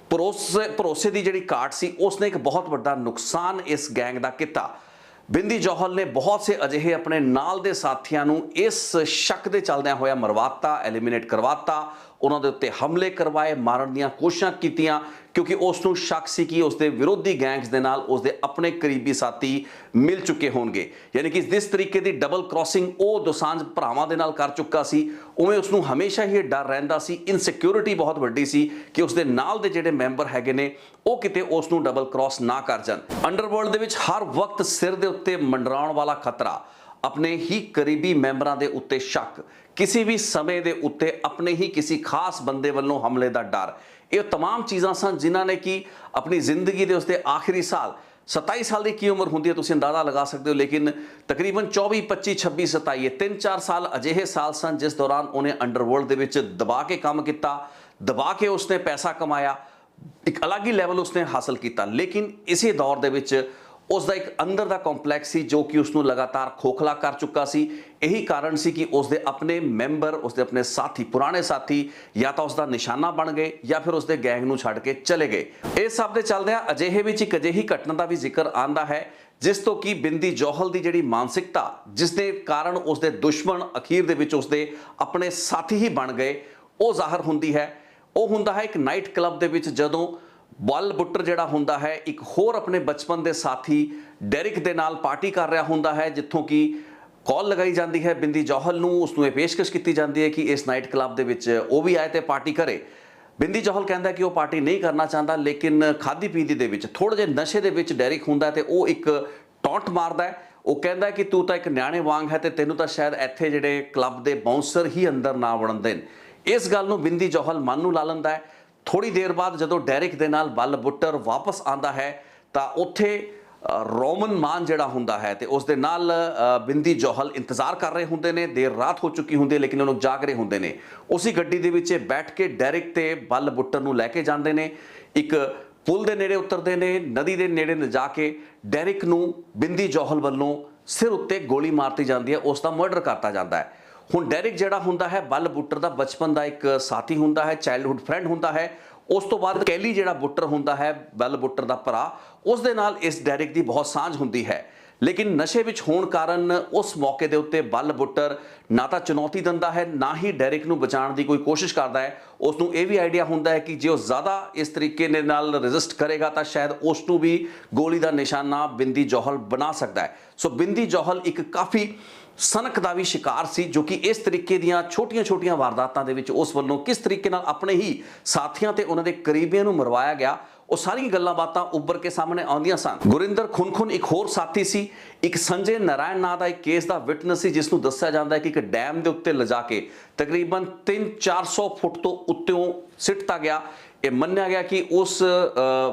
ਭਰੋਸੇ ਦੀ ਜਿਹੜੀ ਘਾਟ ਸੀ, ਉਸਨੇ ਇੱਕ ਬਹੁਤ ਵੱਡਾ ਨੁਕਸਾਨ ਇਸ ਗੈਂਗ ਦਾ ਕੀਤਾ। ਬਿੰਦੀ ਜੌਹਲ ਨੇ ਬਹੁਤ ਸੇ ਅਜਿਹੇ ਆਪਣੇ ਨਾਲ ਦੇ ਸਾਥੀਆਂ ਨੂੰ ਇਸ ਸ਼ੱਕ ਦੇ ਚੱਲਦਿਆਂ ਹੋਇਆ ਮਰਵਾਤਾ, ਐਲੀਮੀਨੇਟ ਕਰਵਾਤਾ, ਉਹਨਾਂ ਦੇ ਉੱਤੇ ਹਮਲੇ ਕਰਵਾਏ, ਮਾਰਨ ਦੀਆਂ ਕੋਸ਼ਿਸ਼ਾਂ ਕੀਤੀਆਂ, ਕਿਉਂਕਿ ਉਸ ਨੂੰ ਸ਼ੱਕ ਸੀ ਕਿ ਉਸਦੇ ਵਿਰੋਧੀ ਗੈਂਗਸ ਦੇ ਨਾਲ ਉਸਦੇ ਆਪਣੇ ਕਰੀਬੀ ਸਾਥੀ ਮਿਲ ਚੁੱਕੇ ਹੋਣਗੇ। ਯਾਨੀ ਕਿ ਜਿਸ ਤਰੀਕੇ ਦੀ ਡਬਲ ਕ੍ਰਾਸਿੰਗ ਉਹ ਦੋਸਾਂਝ ਭਰਾਵਾਂ ਦੇ ਨਾਲ ਕਰ ਚੁੱਕਾ ਸੀ, ਉਵੇਂ ਉਸ ਨੂੰ ਹਮੇਸ਼ਾ ਹੀ ਡਰ ਰਹਿੰਦਾ ਸੀ, ਇਨਸਿਕਿਉਰਿਟੀ ਬਹੁਤ ਵੱਡੀ ਸੀ ਕਿ ਉਸਦੇ ਨਾਲ ਦੇ ਜਿਹੜੇ ਮੈਂਬਰ ਹੈਗੇ ਨੇ ਉਹ ਕਿਤੇ ਉਸ ਨੂੰ ਡਬਲ ਕ੍ਰਾਸ ਨਾ ਕਰ ਜਾਣ। ਅੰਡਰਵਰਲਡ ਦੇ ਵਿੱਚ ਹਰ ਵਕਤ ਸਿਰ ਦੇ ਉੱਤੇ ਮੰਡਰਾਉਣ ਵਾਲਾ ਖਤਰਾ, ਆਪਣੇ ਹੀ ਕਰੀਬੀ ਮੈਂਬਰਾਂ ਦੇ ਉੱਤੇ ਸ਼ੱਕ, ਕਿਸੇ ਵੀ ਸਮੇਂ ਦੇ ਉੱਤੇ ਆਪਣੇ ਹੀ ਕਿਸੇ ਖਾਸ ਬੰਦੇ ਵੱਲੋਂ ਹਮਲੇ ਦਾ ਡਰ, ਇਹ तमाम ਚੀਜ਼ਾਂ ਸਨ ਜਿਨ੍ਹਾਂ ਨੇ ਕਿ ਆਪਣੀ ਜ਼ਿੰਦਗੀ ਦੇ ਉਸਦੇ ਆਖਰੀ ਸਾਲ, 27 ਸਾਲ ਦੀ ਕੀ ਉਮਰ ਹੁੰਦੀ ਹੈ ਤੁਸੀਂ ਅੰਦਾਜ਼ਾ ਲਗਾ ਸਕਦੇ ਹੋ, ਲੇਕਿਨ ਤਕਰੀਬਨ 24, 25, 26, 27 ਇਹ 3-4 ਸਾਲ ਅਜਿਹੇ ਸਾਲ ਸਨ ਜਿਸ ਦੌਰਾਨ ਉਹਨੇ ਅੰਡਰਵਰਲਡ ਦੇ ਵਿੱਚ ਦਬਾ ਕੇ ਕੰਮ ਕੀਤਾ, ਦਬਾ ਕੇ ਉਸਨੇ ਪੈਸਾ ਕਮਾਇਆ, ਇੱਕ ਅਲੱਗ ਹੀ ਲੈਵਲ ਉਸਨੇ ਹਾਸਲ ਕੀਤਾ। ਲੇਕਿਨ ਇਸੇ ਦੌਰ ਦੇ ਵਿੱਚ ਉਸ ਦਾ ਇੱਕ ਅੰਦਰ ਦਾ ਕੰਪਲੈਕਸ ਸੀ ਜੋ ਕਿ ਉਸ ਨੂੰ ਲਗਾਤਾਰ ਖੋਖਲਾ ਕਰ ਚੁੱਕਾ ਸੀ। ਇਹੀ ਕਾਰਨ ਸੀ ਕਿ ਉਸ ਦੇ ਆਪਣੇ ਮੈਂਬਰ, ਉਸ ਦੇ ਆਪਣੇ ਸਾਥੀ, ਪੁਰਾਣੇ ਸਾਥੀ ਜਾਂ ਤਾਂ ਉਸ ਦਾ ਨਿਸ਼ਾਨਾ ਬਣ ਗਏ ਜਾਂ ਫਿਰ ਉਸ ਦੇ ਗੈਂਗ ਨੂੰ ਛੱਡ ਕੇ ਚਲੇ ਗਏ। ਇਹ ਸਭ ਦੇ ਚੱਲਦਿਆਂ ਅਜਿਹੇ ਵਿੱਚ ਇੱਕ ਅਜਿਹੀ ਘਟਨਾ ਦਾ ਵੀ ਜ਼ਿਕਰ ਆਂਦਾ ਹੈ ਜਿਸ ਤੋਂ ਕਿ ਬਿੰਦੀ ਜੌਹਲ ਦੀ ਜਿਹੜੀ ਮਾਨਸਿਕਤਾ, ਜਿਸ ਦੇ ਕਾਰਨ ਉਸ ਦੇ ਦੁਸ਼ਮਣ ਅਖੀਰ ਦੇ ਵਿੱਚ ਉਸ ਦੇ ਆਪਣੇ ਸਾਥੀ ਹੀ ਬਣ ਗਏ, ਉਹ ਜ਼ਾਹਰ ਹੁੰਦੀ ਹੈ। ਉਹ ਹੁੰਦਾ ਹੈ ਇੱਕ ਨਾਈਟ ਕਲੱਬ ਦੇ ਵਿੱਚ ਜਦੋਂ ਬੱਲ ਬੁੱਟਰ ਜਿਹੜਾ ਹੁੰਦਾ ਹੈ ਇੱਕ ਹੋਰ ਆਪਣੇ ਬਚਪਨ ਦੇ ਸਾਥੀ ਡੈਰਿਕ ਦੇ ਨਾਲ ਪਾਰਟੀ ਕਰ ਰਿਹਾ ਹੁੰਦਾ ਹੈ, ਜਿੱਥੋਂ ਕਿ ਕਾਲ ਲਗਾਈ ਜਾਂਦੀ ਹੈ ਬਿੰਦੀ ਜੌਹਲ ਨੂੰ, ਉਸ ਨੂੰ ਇਹ ਪੇਸ਼ਕਸ਼ ਕੀਤੀ ਜਾਂਦੀ ਹੈ ਕਿ ਇਸ ਨਾਈਟ ਕਲੱਬ ਦੇ ਵਿੱਚ ਉਹ ਵੀ ਆਏ ਤੇ ਪਾਰਟੀ ਕਰੇ। ਬਿੰਦੀ ਜੌਹਲ ਕਹਿੰਦਾ ਕਿ ਉਹ ਪਾਰਟੀ ਨਹੀਂ ਕਰਨਾ ਚਾਹੁੰਦਾ, ਲੇਕਿਨ ਖਾਦੀ ਪੀਦੀ ਦੇ ਵਿੱਚ, ਥੋੜੇ ਜਿਹੇ ਨਸ਼ੇ ਦੇ ਵਿੱਚ ਡੈਰਿਕ ਹੁੰਦਾ ਤੇ ਉਹ ਇੱਕ ਟੌਂਟ ਮਾਰਦਾ ਹੈ। ਉਹ ਕਹਿੰਦਾ ਕਿ ਤੂੰ ਤਾਂ ਇੱਕ ਨਿਆਣੇ ਵਾਂਗ ਹੈ ਤੇ ਤੈਨੂੰ ਤਾਂ ਸ਼ਾਇਦ ਇੱਥੇ ਜਿਹੜੇ ਕਲੱਬ ਦੇ ਬਾਉਂਸਰ ਹੀ ਅੰਦਰ ਨਾ ਵੜਨ ਦੇਣ। ਇਸ ਗੱਲ ਨੂੰ ਬਿੰਦੀ ਜੌਹਲ ਮਨ ਨੂੰ ਲਾ ਲੈਂਦਾ ਹੈ। ਥੋੜੀ ਦੇਰ ਬਾਅਦ ਜਦੋਂ ਡੈਰਿਕ ਦੇ ਨਾਲ ਬੱਲ ਬੁੱਟਰ ਵਾਪਸ ਆਂਦਾ ਹੈ ਤਾਂ ਉੱਥੇ ਰੋਮਨ ਮਾਨ ਜਿਹੜਾ ਹੁੰਦਾ ਹੈ ਤੇ ਉਸ ਦੇ ਨਾਲ ਬਿੰਦੀ ਜੌਹਲ ਇੰਤਜ਼ਾਰ ਕਰ ਰਹੇ ਹੁੰਦੇ ਨੇ। ਦੇਰ ਰਾਤ ਹੋ ਚੁੱਕੀ ਹੁੰਦੀ ਹੈ ਲੇਕਿਨ ਉਹ ਲੋਕ ਜਾਗ ਰਹੇ ਹੁੰਦੇ ਨੇ। ਉਸੇ ਗੱਡੀ ਦੇ ਵਿੱਚ ਬੈਠ ਕੇ ਡੈਰਿਕ ਤੇ ਬੱਲ ਬੁੱਟਰ ਨੂੰ ਲੈ ਕੇ ਜਾਂਦੇ ਨੇ, ਇੱਕ ਪੁਲ ਦੇ ਨੇੜੇ ਉਤਰਦੇ ਨੇ, ਨਦੀ ਦੇ ਨੇੜੇ ਜਾ ਕੇ ਡੈਰਿਕ ਨੂੰ ਬਿੰਦੀ ਜੌਹਲ ਵੱਲੋਂ ਸਿਰ ਉੱਤੇ ਗੋਲੀ ਮਾਰਤੀ ਜਾਂਦੀ ਹੈ, ਉਸ ਦਾ ਮਰਡਰ ਕਰਤਾ ਜਾਂਦਾ ਹੈ। ਹੁਣ ਡੈਰਿਕ ਜਿਹੜਾ ਹੁੰਦਾ ਹੈ ਬੱਲ ਬੁੱਟਰ ਦਾ ਬਚਪਨ ਦਾ ਇੱਕ ਸਾਥੀ ਹੁੰਦਾ ਹੈ, ਚਾਈਲਡਹੁੱਡ ਫਰੈਂਡ ਹੁੰਦਾ ਹੈ। ਉਸ ਤੋਂ ਬਾਅਦ ਕੈਲੀ ਜਿਹੜਾ ਬੁੱਟਰ ਹੁੰਦਾ ਹੈ, ਬੱਲ ਬੁੱਟਰ ਦਾ ਭਰਾ, ਉਸ ਦੇ ਨਾਲ ਇਸ ਡੈਰਿਕ ਦੀ ਬਹੁਤ ਸਾਂਝ ਹੁੰਦੀ ਹੈ। ਲੇਕਿਨ ਨਸ਼ੇ ਵਿੱਚ ਹੋਣ ਕਾਰਨ ਉਸ ਮੌਕੇ ਦੇ ਉੱਤੇ ਬੱਲ ਬੁੱਟਰ ਨਾ ਤਾਂ ਚੁਣੌਤੀ ਦਿੰਦਾ ਹੈ, ਨਾ ਹੀ ਡੈਰਿਕ ਨੂੰ ਬਚਾਉਣ ਦੀ ਕੋਈ ਕੋਸ਼ਿਸ਼ ਕਰਦਾ ਹੈ। ਉਸ ਨੂੰ ਇਹ ਵੀ ਆਈਡੀਆ ਹੁੰਦਾ ਹੈ ਕਿ ਜੇ ਉਹ ਜ਼ਿਆਦਾ ਇਸ ਤਰੀਕੇ ਦੇ ਨਾਲ ਰੈਜ਼ਿਸਟ ਕਰੇਗਾ ਤਾਂ ਸ਼ਾਇਦ ਉਸ ਨੂੰ ਵੀ ਗੋਲੀ ਦਾ ਨਿਸ਼ਾਨਾ ਬਿੰਦੀ ਜੌਹਲ ਬਣਾ ਸਕਦਾ ਹੈ। ਸੋ ਬਿੰਦੀ ਜੌਹਲ ਇੱਕ ਕਾਫੀ ਸਨਕ ਦਾ ਵੀ ਸ਼ਿਕਾਰ ਸੀ ਜੋ ਕਿ ਇਸ ਤਰੀਕੇ ਦੀਆਂ ਛੋਟੀਆਂ-ਛੋਟੀਆਂ ਵਾਰਦਾਤਾਂ ਦੇ ਵਿੱਚ ਉਸ ਵੱਲੋਂ ਕਿਸ ਤਰੀਕੇ ਨਾਲ ਆਪਣੇ ਹੀ ਸਾਥੀਆਂ ਤੇ ਉਹਨਾਂ ਦੇ ਕਰੀਬੀਆਂ ਨੂੰ ਮਰਵਾਇਆ ਗਿਆ, ਉਹ ਸਾਰੀਆਂ ਗੱਲਾਂ ਬਾਤਾਂ ਉੱਭਰ ਕੇ ਸਾਹਮਣੇ ਆਉਂਦੀਆਂ ਸਨ। ਗੁਰਿੰਦਰ ਖੁਨਖੁਨ ਇੱਕ ਹੋਰ ਸਾਥੀ ਸੀ, ਇੱਕ ਸੰਜੇ ਨਾਰਾਇਣ ਨਾਂ ਦਾ ਇੱਕ ਕੇਸ ਦਾ ਵਿਟਨੈਸ ਸੀ, ਜਿਸ ਨੂੰ ਦੱਸਿਆ ਜਾਂਦਾ ਹੈ ਕਿ ਇੱਕ ਡੈਮ ਦੇ ਉੱਤੇ ਲਿਜਾ ਕੇ ਤਕਰੀਬਨ 300-400 ਫੁੱਟ ਤੋਂ ਉੱਤੋਂ ਸਿੱਟਤਾ ਗਿਆ। ਇਹ ਮੰਨਿਆ ਗਿਆ ਕਿ ਉਸ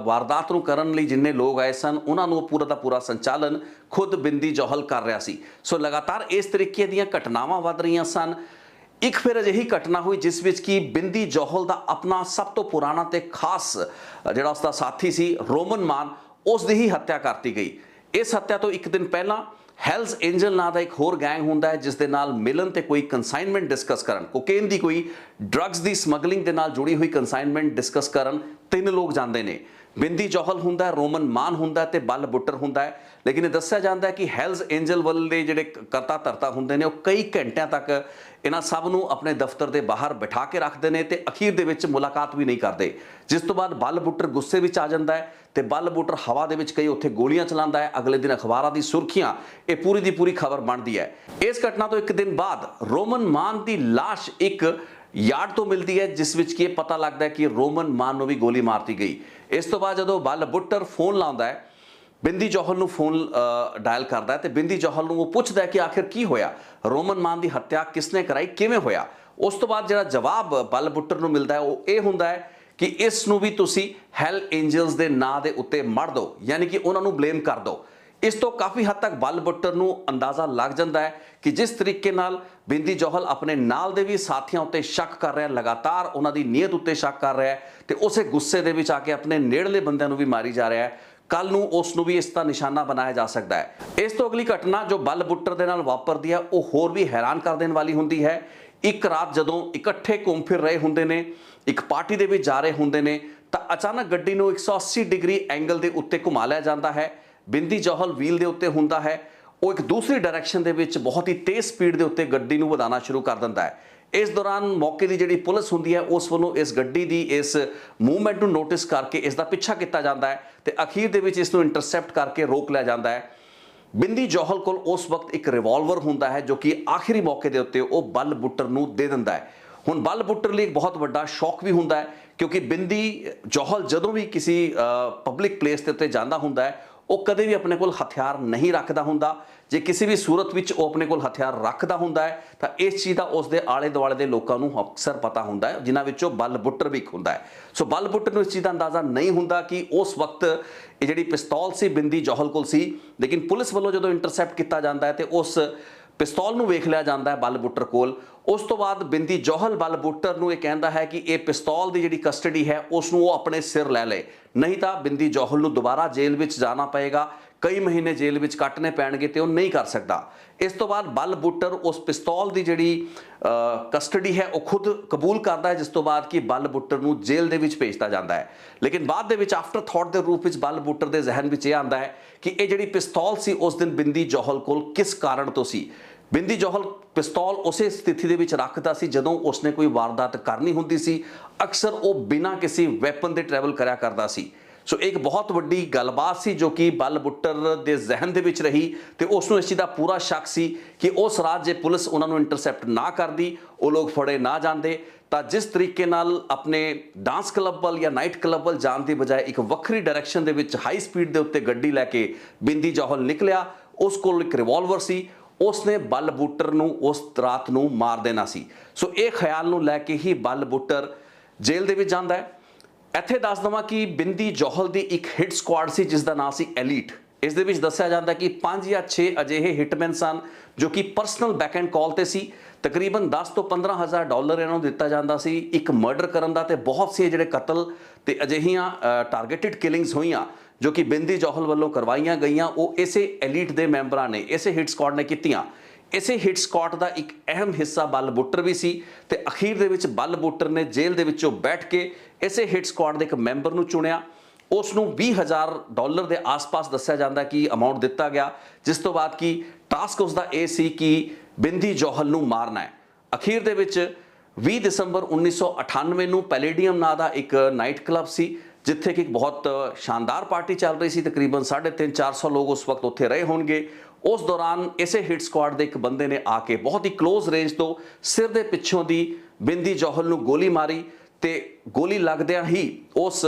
ਵਾਰਦਾਤ ਨੂੰ ਕਰਨ ਲਈ ਜਿੰਨੇ ਲੋਕ ਆਏ ਸਨ ਉਹਨਾਂ ਨੂੰ ਪੂਰਾ ਦਾ ਪੂਰਾ ਸੰਚਾਲਨ ਖੁਦ ਬਿੰਦੀ ਜੌਹਲ ਕਰ ਰਿਹਾ ਸੀ। ਸੋ ਲਗਾਤਾਰ ਇਸ ਤਰੀਕੇ ਦੀਆਂ ਘਟਨਾਵਾਂ ਵੱਧ ਰਹੀਆਂ ਸਨ। ਇੱਕ ਫਿਰ ਅਜਿਹੀ ਘਟਨਾ ਹੋਈ ਜਿਸ ਵਿੱਚ ਕਿ ਬਿੰਦੀ ਜੌਹਲ ਦਾ ਆਪਣਾ ਸਭ ਤੋਂ ਪੁਰਾਣਾ ਤੇ ਖਾਸ ਜਿਹੜਾ ਉਸਦਾ ਸਾਥੀ ਸੀ ਰੋਮਨ ਮਾਨ, ਉਸ ਦੀ ਹੀ ਹੱਤਿਆ ਕਰਤੀ ਗਈ। ਇਸ ਹੱਤਿਆ ਤੋਂ ਇੱਕ ਦਿਨ ਪਹਿਲਾਂ ਹੈਲਸ ਐਂਜਲ ਨਾਂ ਦਾ ਇੱਕ ਹੋਰ ਗੈਂਗ ਹੁੰਦਾ ਹੈ ਜਿਸ ਦੇ ਨਾਲ ਮਿਲਣ ਤੇ ਕੋਈ ਕੰਸਾਈਨਮੈਂਟ ਡਿਸਕਸ ਕਰਨ, ਕੋਕੇਨ ਦੀ ਕੋਈ ਡਰੱਗਸ ਦੀ ਸਮਗਲਿੰਗ ਦੇ ਨਾਲ ਜੁੜੀ ਹੋਈ ਕੰਸਾਈਨਮੈਂਟ ਡਿਸਕਸ ਕਰਨ 3 ਲੋਕ ਜਾਂਦੇ ਨੇ। ਬਿੰਦੀ ਜੌਹਲ ਹੁੰਦਾ ਹੈ, ਰੋਮਨ ਮਾਨ ਹੁੰਦਾ ਹੈ ਤੇ ਬਲ ਬੁੱਟਰ ਹੁੰਦਾ ਹੈ। ਲੇਕਿਨ ਇਹ ਦੱਸਿਆ ਜਾਂਦਾ ਹੈ ਕਿ ਹੈਲਸ ਐਂਜਲ ਵੱਲ ਦੇ ਜਿਹੜੇ ਕਰਤਾ ਧਰਤਾ ਹੁੰਦੇ ਨੇ ਉਹ ਕਈ ਘੰਟਿਆਂ ਤੱਕ ਇਹਨਾਂ ਸਭ ਨੂੰ ਆਪਣੇ ਦਫ਼ਤਰ ਦੇ ਬਾਹਰ ਬਿਠਾ ਕੇ ਰੱਖਦੇ ਨੇ ਤੇ ਅਖੀਰ ਦੇ ਵਿੱਚ ਮੁਲਾਕਾਤ ਵੀ ਨਹੀਂ ਕਰਦੇ। ਜਿਸ ਤੋਂ ਬਾਅਦ ਬਲ ਬੁੱਟਰ ਗੁੱਸੇ ਵਿੱਚ ਆ ਜਾਂਦਾ ਹੈ ਤੇ ਬਲ ਬੁੱਟਰ ਹਵਾ ਦੇ ਵਿੱਚ ਕਈ ਉੱਥੇ ਗੋਲੀਆਂ ਚਲਾਉਂਦਾ ਹੈ। ਅਗਲੇ ਦਿਨ ਅਖਬਾਰਾਂ ਦੀ ਸੁਰਖੀਆਂ ਇਹ ਪੂਰੀ ਦੀ ਪੂਰੀ ਖਬਰ ਬਣਦੀ ਹੈ। ਇਸ ਘਟਨਾ ਤੋਂ ਇੱਕ ਦਿਨ ਬਾਅਦ ਰੋਮਨ ਮਾਨ ਦੀ ਲਾਸ਼ ਇੱਕ ਯਾਰਡ ਤੋਂ ਮਿਲਦੀ ਹੈ ਜਿਸ ਵਿੱਚ ਕਿ ਇਹ ਪਤਾ ਲੱਗਦਾ ਹੈ ਕਿ ਰੋਮਨ ਮਾਨ ਨੂੰ ਵੀ ਗੋਲੀ ਮਾਰਤੀ ਗਈ। ਇਸ ਤੋਂ ਬਾਅਦ ਜਦੋਂ ਬਲ ਬੁੱਟਰ ਫੋਨ ਲਾਉਂਦਾ ਹੈ, ਬਿੰਦੀ ਜੌਹਲ ਨੂੰ ਫੋਨ ਡਾਇਲ ਕਰਦਾ ਹੈ ਤੇ ਬਿੰਦੀ ਜੌਹਲ ਨੂੰ ਉਹ ਪੁੱਛਦਾ ਹੈ ਕਿ ਆਖਿਰ ਕੀ ਹੋਇਆ, ਰੋਮਨ ਮਾਨ ਦੀ ਹੱਤਿਆ ਕਿਸਨੇ ਕਰਾਈ, ਕਿਵੇਂ ਹੋਇਆ। ਉਸ ਤੋਂ ਬਾਅਦ ਜਿਹੜਾ ਜਵਾਬ ਬਲ ਬੁੱਟਰ ਨੂੰ ਮਿਲਦਾ ਹੈ ਉਹ ਇਹ ਹੁੰਦਾ ਹੈ ਕਿ ਇਸ ਨੂੰ ਵੀ ਤੁਸੀਂ ਹੈਲ ਐਂਜਲਸ ਦੇ ਨਾਂ ਦੇ ਉੱਤੇ ਮੜ ਦਿਓ, ਯਾਨੀ ਕਿ ਉਹਨਾਂ ਨੂੰ ਬਲੇਮ ਕਰ ਦਿਓ। ਇਸ ਤੋਂ ਕਾਫੀ ਹੱਦ ਤੱਕ ਬਲ ਬੁੱਟਰ ਨੂੰ ਅੰਦਾਜ਼ਾ ਲੱਗ ਜਾਂਦਾ ਹੈ ਕਿ ਜਿਸ ਤਰੀਕੇ ਨਾਲ ਬਿੰਦੀ ਜੌਹਲ ਆਪਣੇ ਨਾਲ ਦੇ ਵੀ ਸਾਥੀਆਂ ਉੱਤੇ ਸ਼ੱਕ ਕਰ ਰਿਹਾ, ਲਗਾਤਾਰ ਉਹਨਾਂ ਦੀ ਨੀਅਤ ਉੱਤੇ ਸ਼ੱਕ ਕਰ ਰਿਹਾ ਹੈ ਤੇ ਉਸੇ ਗੁੱਸੇ ਦੇ ਵਿੱਚ ਆ ਕੇ ਆਪਣੇ ਨੇੜਲੇ ਬੰਦਿਆਂ ਨੂੰ ਵੀ ਮਾਰੀ ਜਾ ਰਿਹਾ ਹੈ। ਕੱਲ ਨੂੰ ਉਸ ਨੂੰ ਵੀ ਇਸ ਦਾ ਨਿਸ਼ਾਨਾ ਬਣਾਇਆ ਜਾ ਸਕਦਾ ਹੈ। ਇਸ ਤੋਂ ਅਗਲੀ ਘਟਨਾ ਜੋ ਬਲ ਬੁੱਟਰ ਦੇ ਨਾਲ ਵਾਪਰਦੀ ਹੈ ਉਹ ਹੋਰ ਵੀ ਹੈਰਾਨ ਕਰ ਦੇਣ ਵਾਲੀ ਹੁੰਦੀ ਹੈ। ਇੱਕ ਰਾਤ ਜਦੋਂ ਇਕੱਠੇ ਘੁੰਮ ਫਿਰ ਰਹੇ ਹੁੰਦੇ ਨੇ, ਇੱਕ ਪਾਰਟੀ ਦੇ ਵਿੱਚ ਜਾ ਰਹੇ ਹੁੰਦੇ ਨੇ ਤਾਂ ਅਚਾਨਕ ਗੱਡੀ ਨੂੰ 180 ਡਿਗਰੀ ਐਂਗਲ ਦੇ ਉੱਤੇ ਘੁਮਾ ਲਿਆ ਜਾਂਦਾ ਹੈ। ਬਿੰਦੀ ਜੌਹਲ ਵੀਲ ਦੇ ਉੱਤੇ ਹੁੰਦਾ ਹੈ, ਉਹ ਇੱਕ ਦੂਸਰੀ ਡਾਇਰੈਕਸ਼ਨ ਦੇ ਵਿੱਚ ਬਹੁਤ ਹੀ ਤੇਜ਼ ਸਪੀਡ ਦੇ ਉੱਤੇ ਗੱਡੀ ਨੂੰ ਵਧਾਉਣਾ ਸ਼ੁਰੂ ਕਰ ਦਿੰਦਾ ਹੈ। ਇਸ ਦੌਰਾਨ ਮੌਕੇ ਦੀ ਜਿਹੜੀ ਪੁਲਿਸ ਹੁੰਦੀ ਹੈ ਉਸ ਵੱਲੋਂ ਇਸ ਗੱਡੀ ਦੀ ਇਸ ਮੂਵਮੈਂਟ ਨੂੰ ਨੋਟਿਸ ਕਰਕੇ ਇਸ ਦਾ ਪਿੱਛਾ ਕੀਤਾ ਜਾਂਦਾ ਹੈ ਤੇ ਅਖੀਰ ਦੇ ਵਿੱਚ ਇਸ ਨੂੰ ਇੰਟਰਸੈਪਟ ਕਰਕੇ ਰੋਕ ਲਿਆ ਜਾਂਦਾ ਹੈ। ਬਿੰਦੀ ਜੌਹਲ ਕੋਲ ਉਸ ਵਕਤ ਇੱਕ ਰਿਵਾਲਵਰ ਹੁੰਦਾ ਹੈ ਜੋ ਕਿ ਆਖਰੀ ਮੌਕੇ ਦੇ ਉੱਤੇ ਉਹ ਬਲ ਬੁੱਟਰ ਨੂੰ ਦੇ ਦਿੰਦਾ ਹੈ। ਹੁਣ ਬਲ ਬੁੱਟਰ ਲਈ ਇੱਕ ਬਹੁਤ ਵੱਡਾ ਸ਼ੌਕ ਵੀ ਹੁੰਦਾ ਹੈ ਕਿਉਂਕਿ ਬਿੰਦੀ ਜੌਹਲ ਜਦੋਂ ਵੀ ਕਿਸੇ ਪਬਲਿਕ ਪਲੇਸ ਦੇ ਉੱਤੇ ਜਾਂਦਾ ਹੁੰਦਾ ਹੈ ਉਹ ਕਦੇ ਵੀ ਆਪਣੇ ਕੋਲ ਹਥਿਆਰ ਨਹੀਂ ਰੱਖਦਾ ਹੁੰਦਾ। ਜੇ ਕਿਸੇ ਵੀ ਸੂਰਤ ਵਿੱਚ ਉਹ ਆਪਣੇ ਕੋਲ ਹਥਿਆਰ ਰੱਖਦਾ ਹੁੰਦਾ ਹੈ ਤਾਂ ਇਸ ਚੀਜ਼ ਦਾ ਉਸ ਦੇ ਆਲੇ ਦੁਆਲੇ ਦੇ ਲੋਕਾਂ ਨੂੰ ਅਕਸਰ ਪਤਾ ਹੁੰਦਾ ਹੈ, ਜਿਨ੍ਹਾਂ ਵਿੱਚੋਂ ਬਲ ਬੁੱਟਰ ਵੀ ਇੱਕ ਹੁੰਦਾ ਹੈ। ਸੋ ਬਲ ਬੁੱਟਰ ਨੂੰ ਇਸ ਚੀਜ਼ ਦਾ ਅੰਦਾਜ਼ਾ ਨਹੀਂ ਹੁੰਦਾ ਕਿ ਉਸ ਵਕਤ ਇਹ ਜਿਹੜੀ ਪਿਸਤੌਲ ਸੀ ਬਿੰਦੀ ਜੌਹਲ ਕੋਲ ਸੀ। ਲੇਕਿਨ ਪੁਲਿਸ ਵੱਲੋਂ ਜਦੋਂ ਇੰਟਰਸੈਪਟ ਕੀਤਾ ਜਾਂਦਾ ਹੈ ਤੇ ਉਸ ਪਿਸਤੌਲ ਨੂੰ ਵੇਖ ਲਿਆ ਜਾਂਦਾ ਹੈ ਬਲ ਬੁੱਟਰ ਕੋਲ। ਉਸ ਤੋਂ ਬਾਅਦ ਬਿੰਦੀ ਜੌਹਲ ਬਲ ਬੁੱਟਰ ਨੂੰ ਇਹ ਕਹਿੰਦਾ ਹੈ ਕਿ ਇਹ ਪਿਸਤੌਲ ਦੀ ਜਿਹੜੀ ਕਸਟਡੀ ਹੈ ਉਸ ਨੂੰ ਉਹ ਆਪਣੇ ਸਿਰ ਲੈ ਲੇ, ਨਹੀਂ ਤਾਂ ਬਿੰਦੀ ਜੌਹਲ ਨੂੰ ਦੁਬਾਰਾ ਜੇਲ੍ਹ ਵਿੱਚ ਜਾਣਾ ਪਏਗਾ, ਕਈ ਮਹੀਨੇ ਜੇਲ੍ਹ ਵਿੱਚ ਕੱਟਣੇ ਪੈਣਗੇ ਤੇ ਉਹ ਨਹੀਂ ਕਰ ਸਕਦਾ। ਇਸ ਤੋਂ ਬਾਅਦ ਬਲ ਬੁੱਟਰ ਉਸ ਪਿਸਤੌਲ ਦੀ ਜਿਹੜੀ ਕਸਟਡੀ ਹੈ ਉਹ ਖੁਦ ਕਬੂਲ ਕਰਦਾ ਹੈ, ਜਿਸ ਤੋਂ ਬਾਅਦ ਕਿ ਬਲ ਬੁੱਟਰ ਨੂੰ ਜੇਲ੍ਹ ਦੇ ਵਿੱਚ ਭੇਜਤਾ ਜਾਂਦਾ ਹੈ। ਲੇਕਿਨ ਬਾਅਦ ਦੇ ਵਿੱਚ ਆਫਟਰ ਥਾਟ ਦੇ ਰੂਪ ਵਿੱਚ ਬਲ ਬੁੱਟਰ ਦੇ ਜ਼ਿਹਨ ਵਿੱਚ ਇਹ ਆਉਂਦਾ ਹੈ ਕਿ ਇਹ ਜਿਹੜੀ ਪਿਸਤੌਲ ਸੀ ਉਸ ਦਿਨ ਬਿੰਦੀ ਜੌਹਲ ਕੋਲ ਕਿਸ ਕਾਰਨ ਤੋਂ ਸੀ। ਬਿੰਦੀ ਜੌਹਲ ਪਿਸਤੌਲ ਉਸੇ ਸਥਿਤੀ ਦੇ ਵਿੱਚ ਰੱਖਦਾ ਸੀ ਜਦੋਂ ਉਸਨੇ ਕੋਈ ਵਾਰਦਾਤ ਕਰਨੀ ਹੁੰਦੀ ਸੀ। ਅਕਸਰ ਉਹ ਬਿਨਾਂ ਕਿਸੇ ਵੈਪਨ ਦੇ ਟਰੈਵਲ ਕਰਿਆ ਕਰਦਾ ਸੀ। ਸੋ ਇੱਕ ਬਹੁਤ ਵੱਡੀ ਗੱਲਬਾਤ ਸੀ ਜੋ ਕਿ ਬਲ ਬੁੱਟਰ ਦੇ ਜ਼ਿਹਨ ਦੇ ਵਿੱਚ ਰਹੀ ਤੇ ਉਸ ਨੂੰ ਇਸ ਚੀਜ਼ ਦਾ ਪੂਰਾ ਸ਼ੱਕ ਸੀ ਕਿ ਉਸ ਰਾਤ ਜੇ ਪੁਲਿਸ ਉਹਨਾਂ ਨੂੰ ਇੰਟਰਸੈਪਟ ਨਾ ਕਰਦੀ, ਉਹ ਲੋਕ ਫੜੇ ਨਾ ਜਾਂਦੇ, ਤਾਂ ਜਿਸ ਤਰੀਕੇ ਨਾਲ ਆਪਣੇ ਡਾਂਸ ਕਲੱਬ ਵੱਲ ਜਾਂ ਨਾਈਟ ਕਲੱਬ ਵੱਲ ਜਾਣ ਦੀ ਬਜਾਏ ਇੱਕ ਵੱਖਰੀ ਡਾਇਰੈਕਸ਼ਨ ਦੇ ਵਿੱਚ ਹਾਈ ਸਪੀਡ ਦੇ ਉੱਤੇ ਗੱਡੀ ਲੈ ਕੇ ਬਿੰਦੀ ਜੌਹਲ ਨਿਕਲਿਆ। ਉਸ ਕੋਲ ਇੱਕ ਰਿਵਾਲਵਰ ਸੀ, ਉਸਨੇ ਬਲ ਬੁੱਟਰ ਨੂੰ ਉਸ ਰਾਤ ਨੂੰ ਮਾਰ ਦੇਣਾ ਸੀ। ਸੋ ਇਹ ਖਿਆਲ ਨੂੰ ਲੈ ਕੇ ਹੀ ਬਲ ਬੁੱਟਰ ਜੇਲ੍ਹ ਦੇ ਵਿੱਚ ਜਾਂਦਾ ਹੈ। ਇੱਥੇ ਦੱਸ ਦਵਾਂ ਕਿ ਬਿੰਦੀ ਜੌਹਲ ਦੀ ਇੱਕ ਹਿੱਟ ਸਕੁਆਡ ਸੀ ਜਿਸ ਦਾ ਨਾਮ ਸੀ ਐਲੀਟ। ਇਸ ਦੇ ਵਿੱਚ ਦੱਸਿਆ ਜਾਂਦਾ ਕਿ 5 ਜਾਂ 6 ਅਜਿਹੇ ਹਿਟਮੈਨ ਸਨ ਜੋ ਕਿ ਪਰਸਨਲ ਬੈਕ ਐਂਡ ਕਾਲ ਤੇ ਸੀ। ਤਕਰੀਬਨ 10 ਤੋਂ 15 ਹਜ਼ਾਰ ਡਾਲਰ ਇਹਨਾਂ ਨੂੰ ਦਿੱਤਾ ਜਾਂਦਾ ਸੀ ਇੱਕ ਮਰਡਰ ਕਰਨ ਦਾ, ਤੇ ਬਹੁਤ ਸੀ ਜਿਹੜੇ ਕਤਲ ਤੇ ਅਜਿਹੀਆਂ ਟਾਰਗੇਟਿਡ ਕਿਲਿੰਗਸ ਹੋਈਆਂ ਜੋ ਕਿ ਬਿੰਦੀ ਜੌਹਲ ਵੱਲੋਂ ਕਰਵਾਈਆਂ ਗਈਆਂ, ਉਹ ਇਸੇ ਐਲੀਟ ਦੇ ਮੈਂਬਰਾਂ ਨੇ, ਇਸੇ ਹਿੱਟ ਸਕੁਆਡ ਨੇ ਕੀਤੀਆਂ। ਇਸੇ ਹਿੱਟ ਸਕੁਆਡ ਦਾ ਇੱਕ ਅਹਿਮ ਹਿੱਸਾ ਬਲ ਬੁੱਟਰ ਵੀ ਸੀ ਤੇ ਅਖੀਰ ਦੇ ਵਿੱਚ ਬਲ ਬੁੱਟਰ ਨੇ ਜੇਲ੍ਹ ਦੇ ਵਿੱਚੋਂ ਬੈਠ ਕੇ ਇਸੇ ਹਿੱਟ ਸਕੁਆਡ ਦੇ ਇੱਕ ਮੈਂਬਰ ਨੂੰ ਚੁਣਿਆ। ਉਸ ਨੂੰ 20,000 ਡਾਲਰ ਦੇ ਆਸ-ਪਾਸ ਦੱਸਿਆ ਜਾਂਦਾ ਕਿ ਅਮਾਉਂਟ ਦਿੱਤਾ ਗਿਆ, ਜਿਸ ਤੋਂ ਬਾਅਦ ਕਿ ਟਾਸਕ ਉਸ ਦਾ ਇਹ ਸੀ ਕਿ ਬਿੰਦੀ ਜੌਹਲ ਨੂੰ ਮਾਰਨਾ ਹੈ। ਅਖੀਰ ਦੇ ਵਿੱਚ 20 ਦਸੰਬਰ 1998 ਨੂੰ ਪੈਲੇਡੀਅਮ ਨਾਂ ਦਾ ਇੱਕ ਨਾਈਟ ਕਲੱਬ ਸੀ ਜਿੱਥੇ ਕਿ ਇੱਕ ਬਹੁਤ ਸ਼ਾਨਦਾਰ ਪਾਰਟੀ ਚੱਲ ਰਹੀ ਸੀ। ਤਕਰੀਬਨ 350-400 ਲੋਕ ਉਸ ਵਕਤ ਉੱਥੇ ਰਹੇ ਹੋਣਗੇ। ਉਸ ਦੌਰਾਨ ਇਸੇ ਹਿੱਟ ਸਕੁਆਡ ਦੇ ਇੱਕ ਬੰਦੇ ਨੇ ਆ ਕੇ ਬਹੁਤ ਹੀ ਕਲੋਜ਼ ਰੇਂਜ ਤੋਂ ਸਿਰ ਦੇ ਪਿੱਛੋਂ ਦੀ ਬਿੰਦੀ ਜੌਹਲ ਨੂੰ ਗੋਲੀ ਮਾਰੀ ਤੇ ਗੋਲੀ ਲੱਗਦਿਆਂ ਹੀ ਉਸ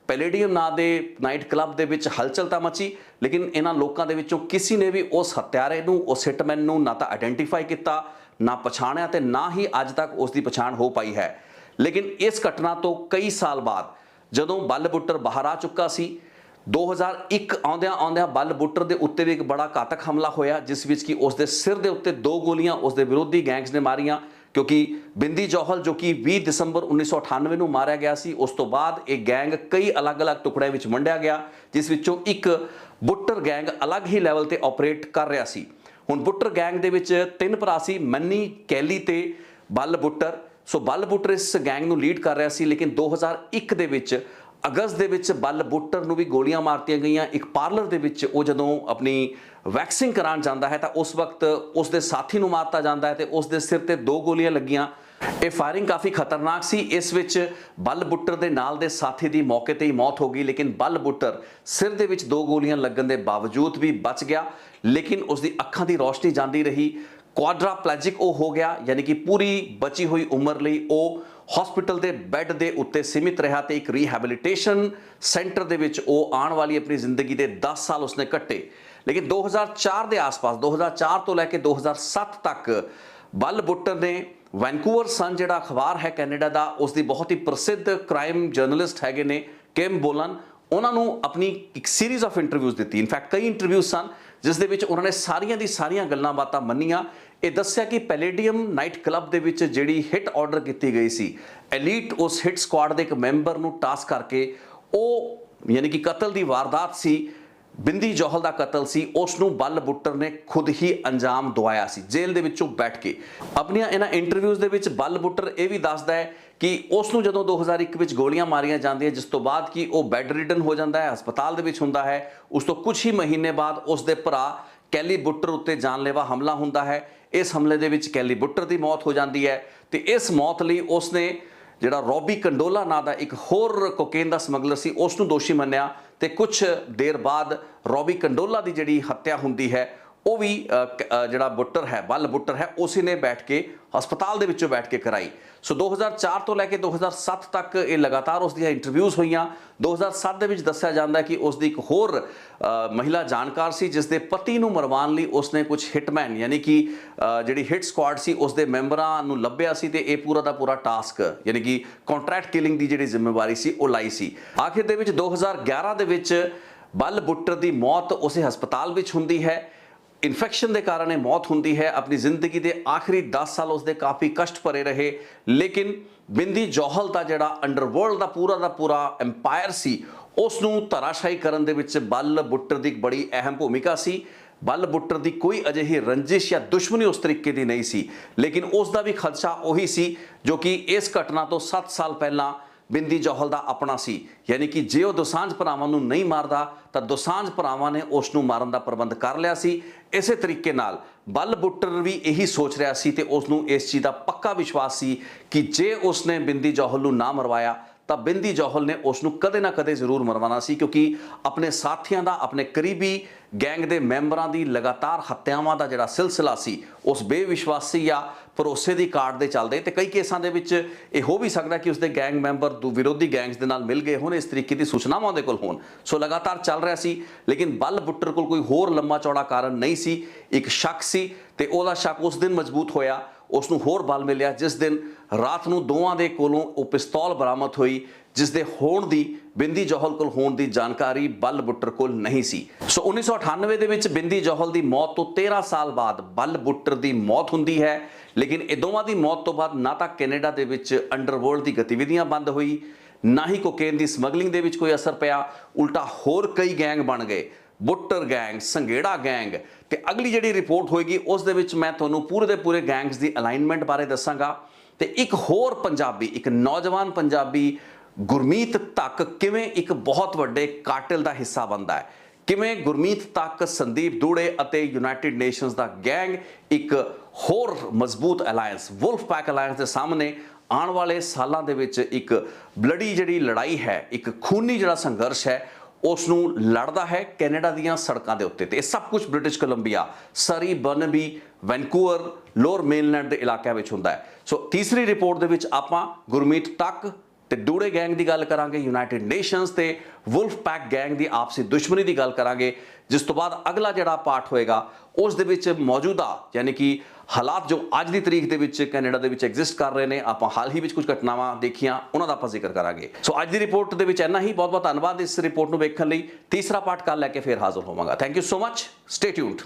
ਪੈਲੇਡੀਅਮ ਨਾਂ ਦੇ ਨਾਈਟ ਕਲੱਬ ਦੇ ਵਿੱਚ ਹਲਚਲ ਤਾਂ ਮਚੀ, ਲੇਕਿਨ ਇਹਨਾਂ ਲੋਕਾਂ ਦੇ ਵਿੱਚੋਂ ਕਿਸੇ ਨੇ ਵੀ ਉਸ ਹੱਤਿਆਰੇ ਨੂੰ, ਉਸ ਹਿਟਮੈਨ ਨੂੰ ਨਾ ਤਾਂ ਆਇਡੈਂਟੀਫਾਈ ਕੀਤਾ, ਨਾ ਪਛਾਣਿਆ ਤੇ ਨਾ ਹੀ ਅੱਜ ਤੱਕ ਉਸ ਦੀ ਪਛਾਣ ਹੋ ਪਾਈ ਹੈ। ਲੇਕਿਨ ਇਸ ਘਟਨਾ ਤੋਂ ਕਈ ਸਾਲ ਬਾਅਦ ਜਦੋਂ ਬੱਲ ਬੁੱਟਰ ਬਾਹਰ ਆ ਚੁੱਕਾ ਸੀ, 2001 ਆਉਂਦਿਆਂ ਬੱਲ ਬੁੱਟਰ ਦੇ ਉੱਤੇ ਵੀ ਇੱਕ ਬੜਾ ਘਾਤਕ ਹਮਲਾ ਹੋਇਆ, ਜਿਸ ਵਿੱਚ ਕਿ ਉਸ ਦੇ ਸਿਰ ਦੇ ਉੱਤੇ 2 ਗੋਲੀਆਂ ਉਸ ਦੇ ਵਿਰੋਧੀ ਗੈਂਗਸ ਨੇ ਮਾਰੀਆਂ। ਕਿਉਂਕਿ ਬਿੰਦੀ ਜੌਹਲ ਜੋ ਕਿ 20 ਦਸੰਬਰ 1998 ਨੂੰ ਮਾਰਿਆ ਗਿਆ ਸੀ, ਉਸ ਤੋਂ ਬਾਅਦ ਇਹ ਗੈਂਗ ਕਈ ਅਲੱਗ-ਅਲੱਗ ਟੁਕੜਿਆਂ ਵਿੱਚ ਵੰਡਿਆ ਗਿਆ, ਜਿਸ ਵਿੱਚੋਂ ਇੱਕ ਬੁੱਟਰ ਗੈਂਗ ਅਲੱਗ ਹੀ ਲੈਵਲ ਤੇ ਆਪਰੇਟ ਕਰ ਰਿਹਾ ਸੀ। ਹੁਣ ਬੁੱਟਰ ਗੈਂਗ ਦੇ ਵਿੱਚ 3 ਭਰਾ ਸੀ, ਮੰਨੀ, ਕੈਲੀ ਤੇ ਬੱਲ ਬੁੱਟਰ। ਸੋ ਬੱਲ ਬੁੱਟਰ ਇਸ ਗੈਂਗ ਨੂੰ ਲੀਡ ਕਰ ਰਿਹਾ ਸੀ, ਲੇਕਿਨ 2001 ਦੇ ਵਿੱਚ ਅਗਸਤ ਦੇ ਵਿੱਚ ਬੱਲ ਬੁੱਟਰ ਨੂੰ ਵੀ ਗੋਲੀਆਂ ਮਾਰਤੀਆਂ ਗਈਆਂ। ਇੱਕ ਪਾਰਲਰ ਦੇ ਵਿੱਚ ਉਹ ਜਦੋਂ ਆਪਣੀ ਵੈਕਸਿੰਗ ਕਰਾਉਣ ਜਾਂਦਾ ਹੈ ਤਾਂ ਉਸ ਵਕਤ ਉਸ ਦੇ ਸਾਥੀ ਨੂੰ ਮਾਰਤਾ ਜਾਂਦਾ ਹੈ ਤੇ ਉਸ ਦੇ ਸਿਰ ਤੇ 2 ਗੋਲੀਆਂ ਲੱਗੀਆਂ। ਇਹ ਫਾਇਰਿੰਗ ਕਾਫੀ ਖਤਰਨਾਕ ਸੀ। ਇਸ ਵਿੱਚ ਬੱਲ ਬੁੱਟਰ ਦੇ ਨਾਲ ਦੇ ਸਾਥੀ ਦੀ ਮੌਕੇ ਤੇ ਹੀ ਮੌਤ ਹੋ ਗਈ, ਲੇਕਿਨ ਬੱਲ ਬੁੱਟਰ ਸਿਰ ਦੇ ਵਿੱਚ 2 ਗੋਲੀਆਂ ਲੱਗਣ ਦੇ ਬਾਵਜੂਦ ਵੀ ਬਚ ਗਿਆ, ਲੇਕਿਨ ਉਸ ਦੀ ਅੱਖਾਂ ਦੀ ਰੋਸ਼ਨੀ ਜਾਂਦੀ ਰਹੀ। ਕੁਆਡਰਾਪਲੈਜਿਕ ਉਹ ਹੋ ਗਿਆ, ਯਾਨੀ ਕਿ ਪੂਰੀ ਬਚੀ ਹੋਈ ਉਮਰ ਲਈ ਉਹ ਹਸਪੀਟਲ ਦੇ ਬੈੱਡ ਦੇ ਉੱਤੇ ਸੀਮਿਤ ਰਿਹਾ ਤੇ ਇੱਕ ਰੀਹੈਬਿਲਿਟੇਸ਼ਨ ਸੈਂਟਰ ਦੇ ਵਿੱਚ ਉਹ ਆਉਣ ਵਾਲੀ ਆਪਣੀ ਜ਼ਿੰਦਗੀ ਦੇ 10 ਸਾਲ ਉਸਨੇ ਕੱਟੇ। ਲੇਕਿਨ 2004 ਦੇ ਆਸ-ਪਾਸ, 2004 ਤੋਂ ਲੈ ਕੇ 2007 ਤੱਕ ਬੱਲ ਬੁੱਟਰ ਨੇ ਵੈਨਕੂਵਰ ਸਨ ਜਿਹੜਾ ਅਖਬਾਰ ਹੈ ਕੈਨੇਡਾ ਦਾ, ਉਸ ਦੀ ਬਹੁਤ ਹੀ ਪ੍ਰਸਿੱਧ ਕ੍ਰਾਈਮ ਜਰਨਲਿਸਟ ਹੈਗੇ ਨੇ ਕਿਮ ਬੋਲਨ, ਉਹਨਾਂ ਨੂੰ ਆਪਣੀ ਇੱਕ ਸੀਰੀਜ਼ ਆਫ ਇੰਟਰਵਿਊਜ਼ ਦਿੱਤੀ। ਇਨਫੈਕਟ ਕਈ ਇੰਟਰਵਿਊਜ਼ ਸਨ ਜਿਸ ਦੇ ਵਿੱਚ ਉਹਨਾਂ ਨੇ ਸਾਰੀਆਂ ਦੀ ਸਾਰੀਆਂ ਗੱਲਾਂ ਬਾਤਾਂ ਮੰਨੀਆਂ। ਇਹ ਦੱਸਿਆ ਕਿ ਪੈਲੇਡੀਅਮ ਨਾਈਟ ਕਲੱਬ ਦੇ ਵਿੱਚ ਜਿਹੜੀ ਹਿੱਟ ਆਰਡਰ ਕੀਤੀ ਗਈ ਸੀ, ਐਲੀਟ ਉਸ ਹਿੱਟ ਸਕੁਆਡ ਦੇ ਇੱਕ ਮੈਂਬਰ ਨੂੰ ਟਾਸਕ ਕਰਕੇ, ਉਹ ਯਾਨੀ ਕਿ ਕਤਲ ਦੀ ਵਾਰਦਾਤ ਸੀ, ਬਿੰਦੀ ਜੌਹਲ ਦਾ ਕਤਲ ਸੀ, ਉਸ ਨੂੰ ਬੱਲ ਬੁੱਟਰ ਨੇ ਖੁਦ ਹੀ ਅੰਜਾਮ ਦਵਾਇਆ ਸੀ ਜੇਲ੍ਹ ਦੇ ਵਿੱਚੋਂ ਬੈਠ ਕੇ। ਆਪਣੀਆਂ ਇਹਨਾਂ ਇੰਟਰਵਿਊਜ਼ ਦੇ ਵਿੱਚ ਬੱਲ ਬੁੱਟਰ ਇਹ ਵੀ ਦੱਸਦਾ ਹੈ ਕਿ ਉਸ ਨੂੰ ਜਦੋਂ 2001 ਵਿੱਚ ਗੋਲੀਆਂ ਮਾਰੀਆਂ ਜਾਂਦੀਆਂ, ਜਿਸ ਤੋਂ ਬਾਅਦ ਕਿ ਉਹ ਬੈੱਡ ਰਿਡਨ ਹੋ ਜਾਂਦਾ ਹੈ, ਹਸਪਤਾਲ ਦੇ ਵਿੱਚ ਹੁੰਦਾ ਹੈ, ਉਸ ਤੋਂ ਕੁਝ ਹੀ ਮਹੀਨੇ ਬਾਅਦ ਉਸ ਦੇ ਭਰਾ ਕੈਲੀ ਬੁੱਟਰ ਉੱਤੇ ਜਾਨਲੇਵਾ ਹਮਲਾ ਹੁੰਦਾ ਹੈ। ਇਸ ਹਮਲੇ ਦੇ ਵਿੱਚ ਕੈਲੀ ਬੁੱਟਰ ਦੀ ਮੌਤ ਹੋ ਜਾਂਦੀ ਹੈ ਤੇ ਇਸ ਮੌਤ ਲਈ ਉਸਨੇ ਜਿਹੜਾ ਰੌਬੀ ਕੰਡੋਲਾ ਨਾਂ ਦਾ ਇੱਕ ਹੋਰ ਕੋਕੇਨ ਦਾ ਸਮਗਲਰ ਸੀ, ਉਸ ਨੂੰ ਦੋਸ਼ੀ ਮੰਨਿਆ ਤੇ ਕੁਝ ਦੇਰ ਬਾਅਦ ਰੌਬੀ ਕੰਡੋਲਾ ਦੀ ਜਿਹੜੀ ਹੱਤਿਆ ਹੁੰਦੀ ਹੈ ਉਹ ਵੀ ਜਿਹੜਾ ਬੁੱਟਰ ਹੈ, ਬੱਲ ਬੁੱਟਰ ਹੈ, ਉਸੇ ਨੇ ਬੈਠ ਕੇ ਹਸਪਤਾਲ ਦੇ ਵਿੱਚੋਂ ਬੈਠ ਕੇ ਕਰਾਈ। ਸੋ 2004 ਤੋਂ ਲੈ ਕੇ 2007 ਤੱਕ ਇਹ ਲਗਾਤਾਰ ਉਸ ਦੀਆਂ ਇੰਟਰਵਿਊਜ਼ ਹੋਈਆਂ। 2007 ਦੇ ਵਿੱਚ ਦੱਸਿਆ ਜਾਂਦਾ ਹੈ ਕਿ ਉਸ ਦੀ ਇੱਕ ਹੋਰ ਮਹਿਲਾ ਜਾਣਕਾਰ ਸੀ ਜਿਸ ਦੇ ਪਤੀ ਨੂੰ ਮਰਵਾਉਣ ਲਈ ਉਸਨੇ ਕੁਝ ਹਿਟਮੈਨ ਯਾਨੀ ਕਿ ਜਿਹੜੀ ਹਿੱਟ ਸਕੁਆਡ ਸੀ ਉਸ ਦੇ ਮੈਂਬਰਾਂ ਨੂੰ ਲੱਭਿਆ ਸੀ ਤੇ ਇਹ ਪੂਰਾ ਦਾ ਪੂਰਾ ਟਾਸਕ ਯਾਨੀ ਕਿ ਕੰਟਰੈਕਟ ਕਿਲਿੰਗ ਦੀ ਜਿਹੜੀ ਜ਼ਿੰਮੇਵਾਰੀ ਸੀ ਉਹ ਲਾਈ ਸੀ। ਆਖਿਰ ਦੇ ਵਿੱਚ 2011 ਦੇ ਵਿੱਚ ਬੱਲ ਬੁੱਟਰ ਦੀ ਮੌਤ ਉਸੇ ਹਸਪਤਾਲ ਵਿੱਚ ਹੁੰਦੀ ਹੈ। ਇਨਫੈਕਸ਼ਨ ਦੇ ਕਾਰਨ ਇਹ ਮੌਤ ਹੁੰਦੀ ਹੈ। ਆਪਣੀ ਜ਼ਿੰਦਗੀ ਦੇ ਆਖਰੀ 10 ਸਾਲ ਉਸਦੇ ਕਾਫੀ ਕਸ਼ਟ ਭਰੇ ਰਹੇ, ਲੇਕਿਨ ਬਿੰਦੀ ਜੌਹਲ ਦਾ ਜਿਹੜਾ ਅੰਡਰਵਰਲਡ ਦਾ ਪੂਰਾ ਐਮਪਾਇਰ ਸੀ ਉਸ ਨੂੰ ਧਰਾਸ਼ਾਹੀ ਕਰਨ ਦੇ ਵਿੱਚ ਬੱਲ ਬੁੱਟਰ ਦੀ ਬੜੀ ਅਹਿਮ ਭੂਮਿਕਾ ਸੀ। ਬੱਲ ਬੁੱਟਰ ਦੀ ਕੋਈ ਅਜਿਹੀ ਰੰਜਿਸ਼ ਜਾਂ ਦੁਸ਼ਮਣੀ ਉਸ ਤਰੀਕੇ ਦੀ ਨਹੀਂ ਸੀ, ਲੇਕਿਨ ਉਸ ਦਾ ਵੀ ਖਦਸ਼ਾ ਉਹੀ ਸੀ ਜੋ ਕਿ ਇਸ ਘਟਨਾ ਤੋਂ 7 ਸਾਲ ਪਹਿਲਾਂ ਬਿੰਦੀ ਜੌਹਲ ਦਾ ਆਪਣਾ ਸੀ। ਯਾਨੀ ਕਿ ਜੇ ਉਹ ਦੋਸਾਂਝ ਭਰਾਵਾਂ ਨੂੰ ਨਹੀਂ ਮਾਰਦਾ ਤਾਂ ਦੋਸਾਂਝ ਭਰਾਵਾਂ ਨੇ ਉਸ ਨੂੰ ਮਾਰਨ ਦਾ ਪ੍ਰਬੰਧ ਕਰ ਲਿਆ ਸੀ। ਇਸੇ ਤਰੀਕੇ ਨਾਲ ਬੱਲ ਬੁੱਟਰ ਵੀ ਇਹੀ ਸੋਚ ਰਿਹਾ ਸੀ ਤੇ ਉਸ ਨੂੰ ਇਸ ਚੀਜ਼ ਦਾ ਪੱਕਾ ਵਿਸ਼ਵਾਸ ਸੀ ਕਿ ਜੇ ਉਸਨੇ ਬਿੰਦੀ ਜੌਹਲ ਨੂੰ ਨਾ ਮਰਵਾਇਆ ਤਾਂ ਬਿੰਦੀ ਜੌਹਲ ਨੇ ਉਸ ਨੂੰ ਕਦੇ ਨਾ ਕਦੇ ਜ਼ਰੂਰ ਮਰਵਾਉਣਾ ਸੀ, ਕਿਉਂਕਿ ਆਪਣੇ ਸਾਥੀਆਂ ਦਾ, ਆਪਣੇ ਕਰੀਬੀ ਗੈਂਗ ਦੇ ਮੈਂਬਰਾਂ ਦੀ ਲਗਾਤਾਰ ਹੱਤਿਆਵਾਂ ਦਾ ਜਿਹੜਾ ਸਿਲਸਿਲਾ ਸੀ ਉਸ ਬੇਵਿਸ਼ਵਾਸੀ ਜਾਂ ਭਰੋਸੇ ਦੀ ਕਾਰਡ ਦੇ ਚੱਲਦੇ ਤੇ ਕਈ ਕੇਸਾਂ ਦੇ ਵਿੱਚ ਇਹ ਹੋ ਵੀ ਸਕਦਾ ਕਿ ਉਸਦੇ ਗੈਂਗ ਮੈਂਬਰ ਵਿਰੋਧੀ ਗੈਂਗਸ ਦੇ ਨਾਲ ਮਿਲ ਗਏ ਹੋਣ, ਇਸ ਤਰੀਕੇ ਦੀ ਸੂਚਨਾਵਾਂ ਉਹਦੇ ਕੋਲ ਹੋਣ। ਸੋ ਲਗਾਤਾਰ ਚੱਲ ਰਿਹਾ ਸੀ, ਲੇਕਿਨ ਬੱਲ ਬੁੱਟਰ ਕੋਲ ਕੋਈ ਹੋਰ ਲੰਮਾ ਚੌੜਾ ਕਾਰਨ ਨਹੀਂ ਸੀ। ਇੱਕ ਸ਼ੱਕ ਸੀ ਤੇ ਉਹਦਾ ਸ਼ੱਕ ਉਸ ਦਿਨ ਮਜ਼ਬੂਤ ਹੋਇਆ, ਉਸ ਨੂੰ ਹੋਰ ਬਲ ਮਿਲਿਆ ਜਿਸ ਦਿਨ ਰਾਤ ਨੂੰ ਦੋਵਾਂ ਦੇ ਕੋਲੋਂ ਉਹ ਪਿਸਤੌਲ ਬਰਾਮਦ ਹੋਈ ਜਿਸ ਦੇ ਹੋਣ ਦੀ ਬਿੰਦੀ ਜੌਹਲ ਕੋਲ ਹੋਣ ਦੀ ਜਾਣਕਾਰੀ ਬੱਲ ਬੁੱਟਰ ਕੋਲ ਨਹੀਂ ਸੀ। ਸੋ 1998 ਦੇ ਵਿੱਚ ਬਿੰਦੀ ਜੌਹਲ ਦੀ ਮੌਤ ਤੋਂ 13 ਸਾਲ ਬਾਅਦ ਬੱਲ ਬੁੱਟਰ ਦੀ ਮੌਤ ਹੁੰਦੀ ਹੈ, ਲੇਕਿਨ ਇਹ ਦੋਵਾਂ ਦੀ ਮੌਤ ਤੋਂ ਬਾਅਦ ਨਾ ਤਾਂ ਕੈਨੇਡਾ ਦੇ ਵਿੱਚ ਅੰਡਰਵਰਲਡ ਦੀ ਗਤੀਵਿਧੀਆਂ ਬੰਦ ਹੋਈ, ਨਾ ਹੀ ਕੋਕੇਨ ਦੀ ਸਮਗਲਿੰਗ ਦੇ ਵਿੱਚ ਕੋਈ ਅਸਰ ਪਿਆ, ਉਲਟਾ ਹੋਰ ਕਈ ਗੈਂਗ ਬਣ ਗਏ, ਬੁੱਟਰ ਗੈਂਗ, ਸੰਘੇੜਾ ਗੈਂਗ। ਤੇ ਅਗਲੀ ਜਿਹੜੀ ਰਿਪੋਰਟ ਹੋਏਗੀ ਉਸ ਦੇ ਵਿੱਚ ਮੈਂ ਤੁਹਾਨੂੰ ਪੂਰੇ ਦੇ ਪੂਰੇ ਗੈਂਗਸ ਦੀ ਅਲਾਈਨਮੈਂਟ ਬਾਰੇ ਦੱਸਾਂਗਾ ਤੇ ਇੱਕ ਹੋਰ ਪੰਜਾਬੀ, ਇੱਕ ਨੌਜਵਾਨ ਪੰਜਾਬੀ ਗੁਰਮੀਤ ਤੱਕ ਕਿਵੇਂ ਇੱਕ ਬਹੁਤ ਵੱਡੇ ਕਾਟਿਲ ਦਾ ਹਿੱਸਾ ਬਣਦਾ ਹੈ, ਕਿਵੇਂ ਗੁਰਮੀਤ ਤੱਕ, ਸੰਦੀਪ ਦੂੜੇ ਅਤੇ ਯੂਨਾਈਟਿਡ ਨੇਸ਼ਨਸ ਦਾ ਗੈਂਗ ਇੱਕ ਹੋਰ ਮਜ਼ਬੂਤ ਅਲਾਇੰਸ, ਵੁਲਫ ਪੈਕ ਅਲਾਇੰਸ ਦੇ ਸਾਹਮਣੇ ਆਉਣ ਵਾਲੇ ਸਾਲਾਂ ਦੇ ਵਿੱਚ ਇੱਕ ਬਲੜੀ ਜਿਹੜੀ ਲੜਾਈ ਹੈ, ਇੱਕ ਖੂਨੀ ਜਿਹੜਾ ਸੰਘਰਸ਼ ਹੈ ਉਸ ਨੂੰ ਲੜਦਾ ਹੈ ਕੈਨੇਡਾ ਦੀਆਂ ਸੜਕਾਂ ਦੇ ਉੱਤੇ। ਤੇ ਇਹ ਸਭ ਕੁਝ ਬ੍ਰਿਟਿਸ਼ ਕੋਲੰਬੀਆ, ਸਰੀ, ਬਰਨਬੀ, ਵੈਨਕੂਵਰ, ਲੋਅਰ ਮੇਨਲੈਂਡ ਦੇ ਇਲਾਕਿਆਂ ਵਿੱਚ ਹੁੰਦਾ ਹੈ। ਸੋ ਤੀਸਰੀ ਰਿਪੋਰਟ ਦੇ ਵਿੱਚ ਆਪਾਂ ਗੁਰਮੀਤ ਤੱਕ ਤੇ ਡੂੜੇ ਗੈਂਗ ਦੀ ਗੱਲ ਕਰਾਂਗੇ, ਯੂਨਾਈਟਿਡ ਨੇਸ਼ਨਸ ਤੇ ਵੁਲਫ ਪੈਕ ਗੈਂਗ ਦੀ ਆਪਸੀ ਦੁਸ਼ਮਣੀ ਦੀ ਗੱਲ ਕਰਾਂਗੇ। ਜਿਸ ਤੋਂ ਬਾਅਦ ਅਗਲਾ ਜਿਹੜਾ ਪਾਰਟ ਹੋਏਗਾ ਉਸ ਦੇ ਵਿੱਚ ਮੌਜੂਦਾ ਯਾਨੀ ਕਿ ਹਾਲਾਤ ਜੋ ਅੱਜ ਦੀ ਤਰੀਕ ਦੇ ਵਿੱਚ ਕੈਨੇਡਾ ਦੇ ਵਿੱਚ ਐਗਜ਼ਿਸਟ ਕਰ ਰਹੇ ਨੇ, ਆਪਾਂ ਹਾਲ ਹੀ ਵਿੱਚ ਕੁਝ ਘਟਨਾਵਾਂ ਦੇਖੀਆਂ ਉਹਨਾਂ ਦਾ ਆਪਾਂ ਜ਼ਿਕਰ ਕਰਾਂਗੇ। ਸੋ ਅੱਜ ਦੀ ਰਿਪੋਰਟ ਦੇ ਵਿੱਚ ਇੰਨਾ ਹੀ। ਬਹੁਤ ਬਹੁਤ ਧੰਨਵਾਦ ਇਸ ਰਿਪੋਰਟ ਨੂੰ ਵੇਖਣ ਲਈ। ਤੀਸਰਾ ਪਾਰਟ ਕੱਲ੍ਹ ਲੈ ਕੇ ਫਿਰ ਹਾਜ਼ਰ ਹੋਵਾਂਗਾ। Thank you so much. Stay tuned.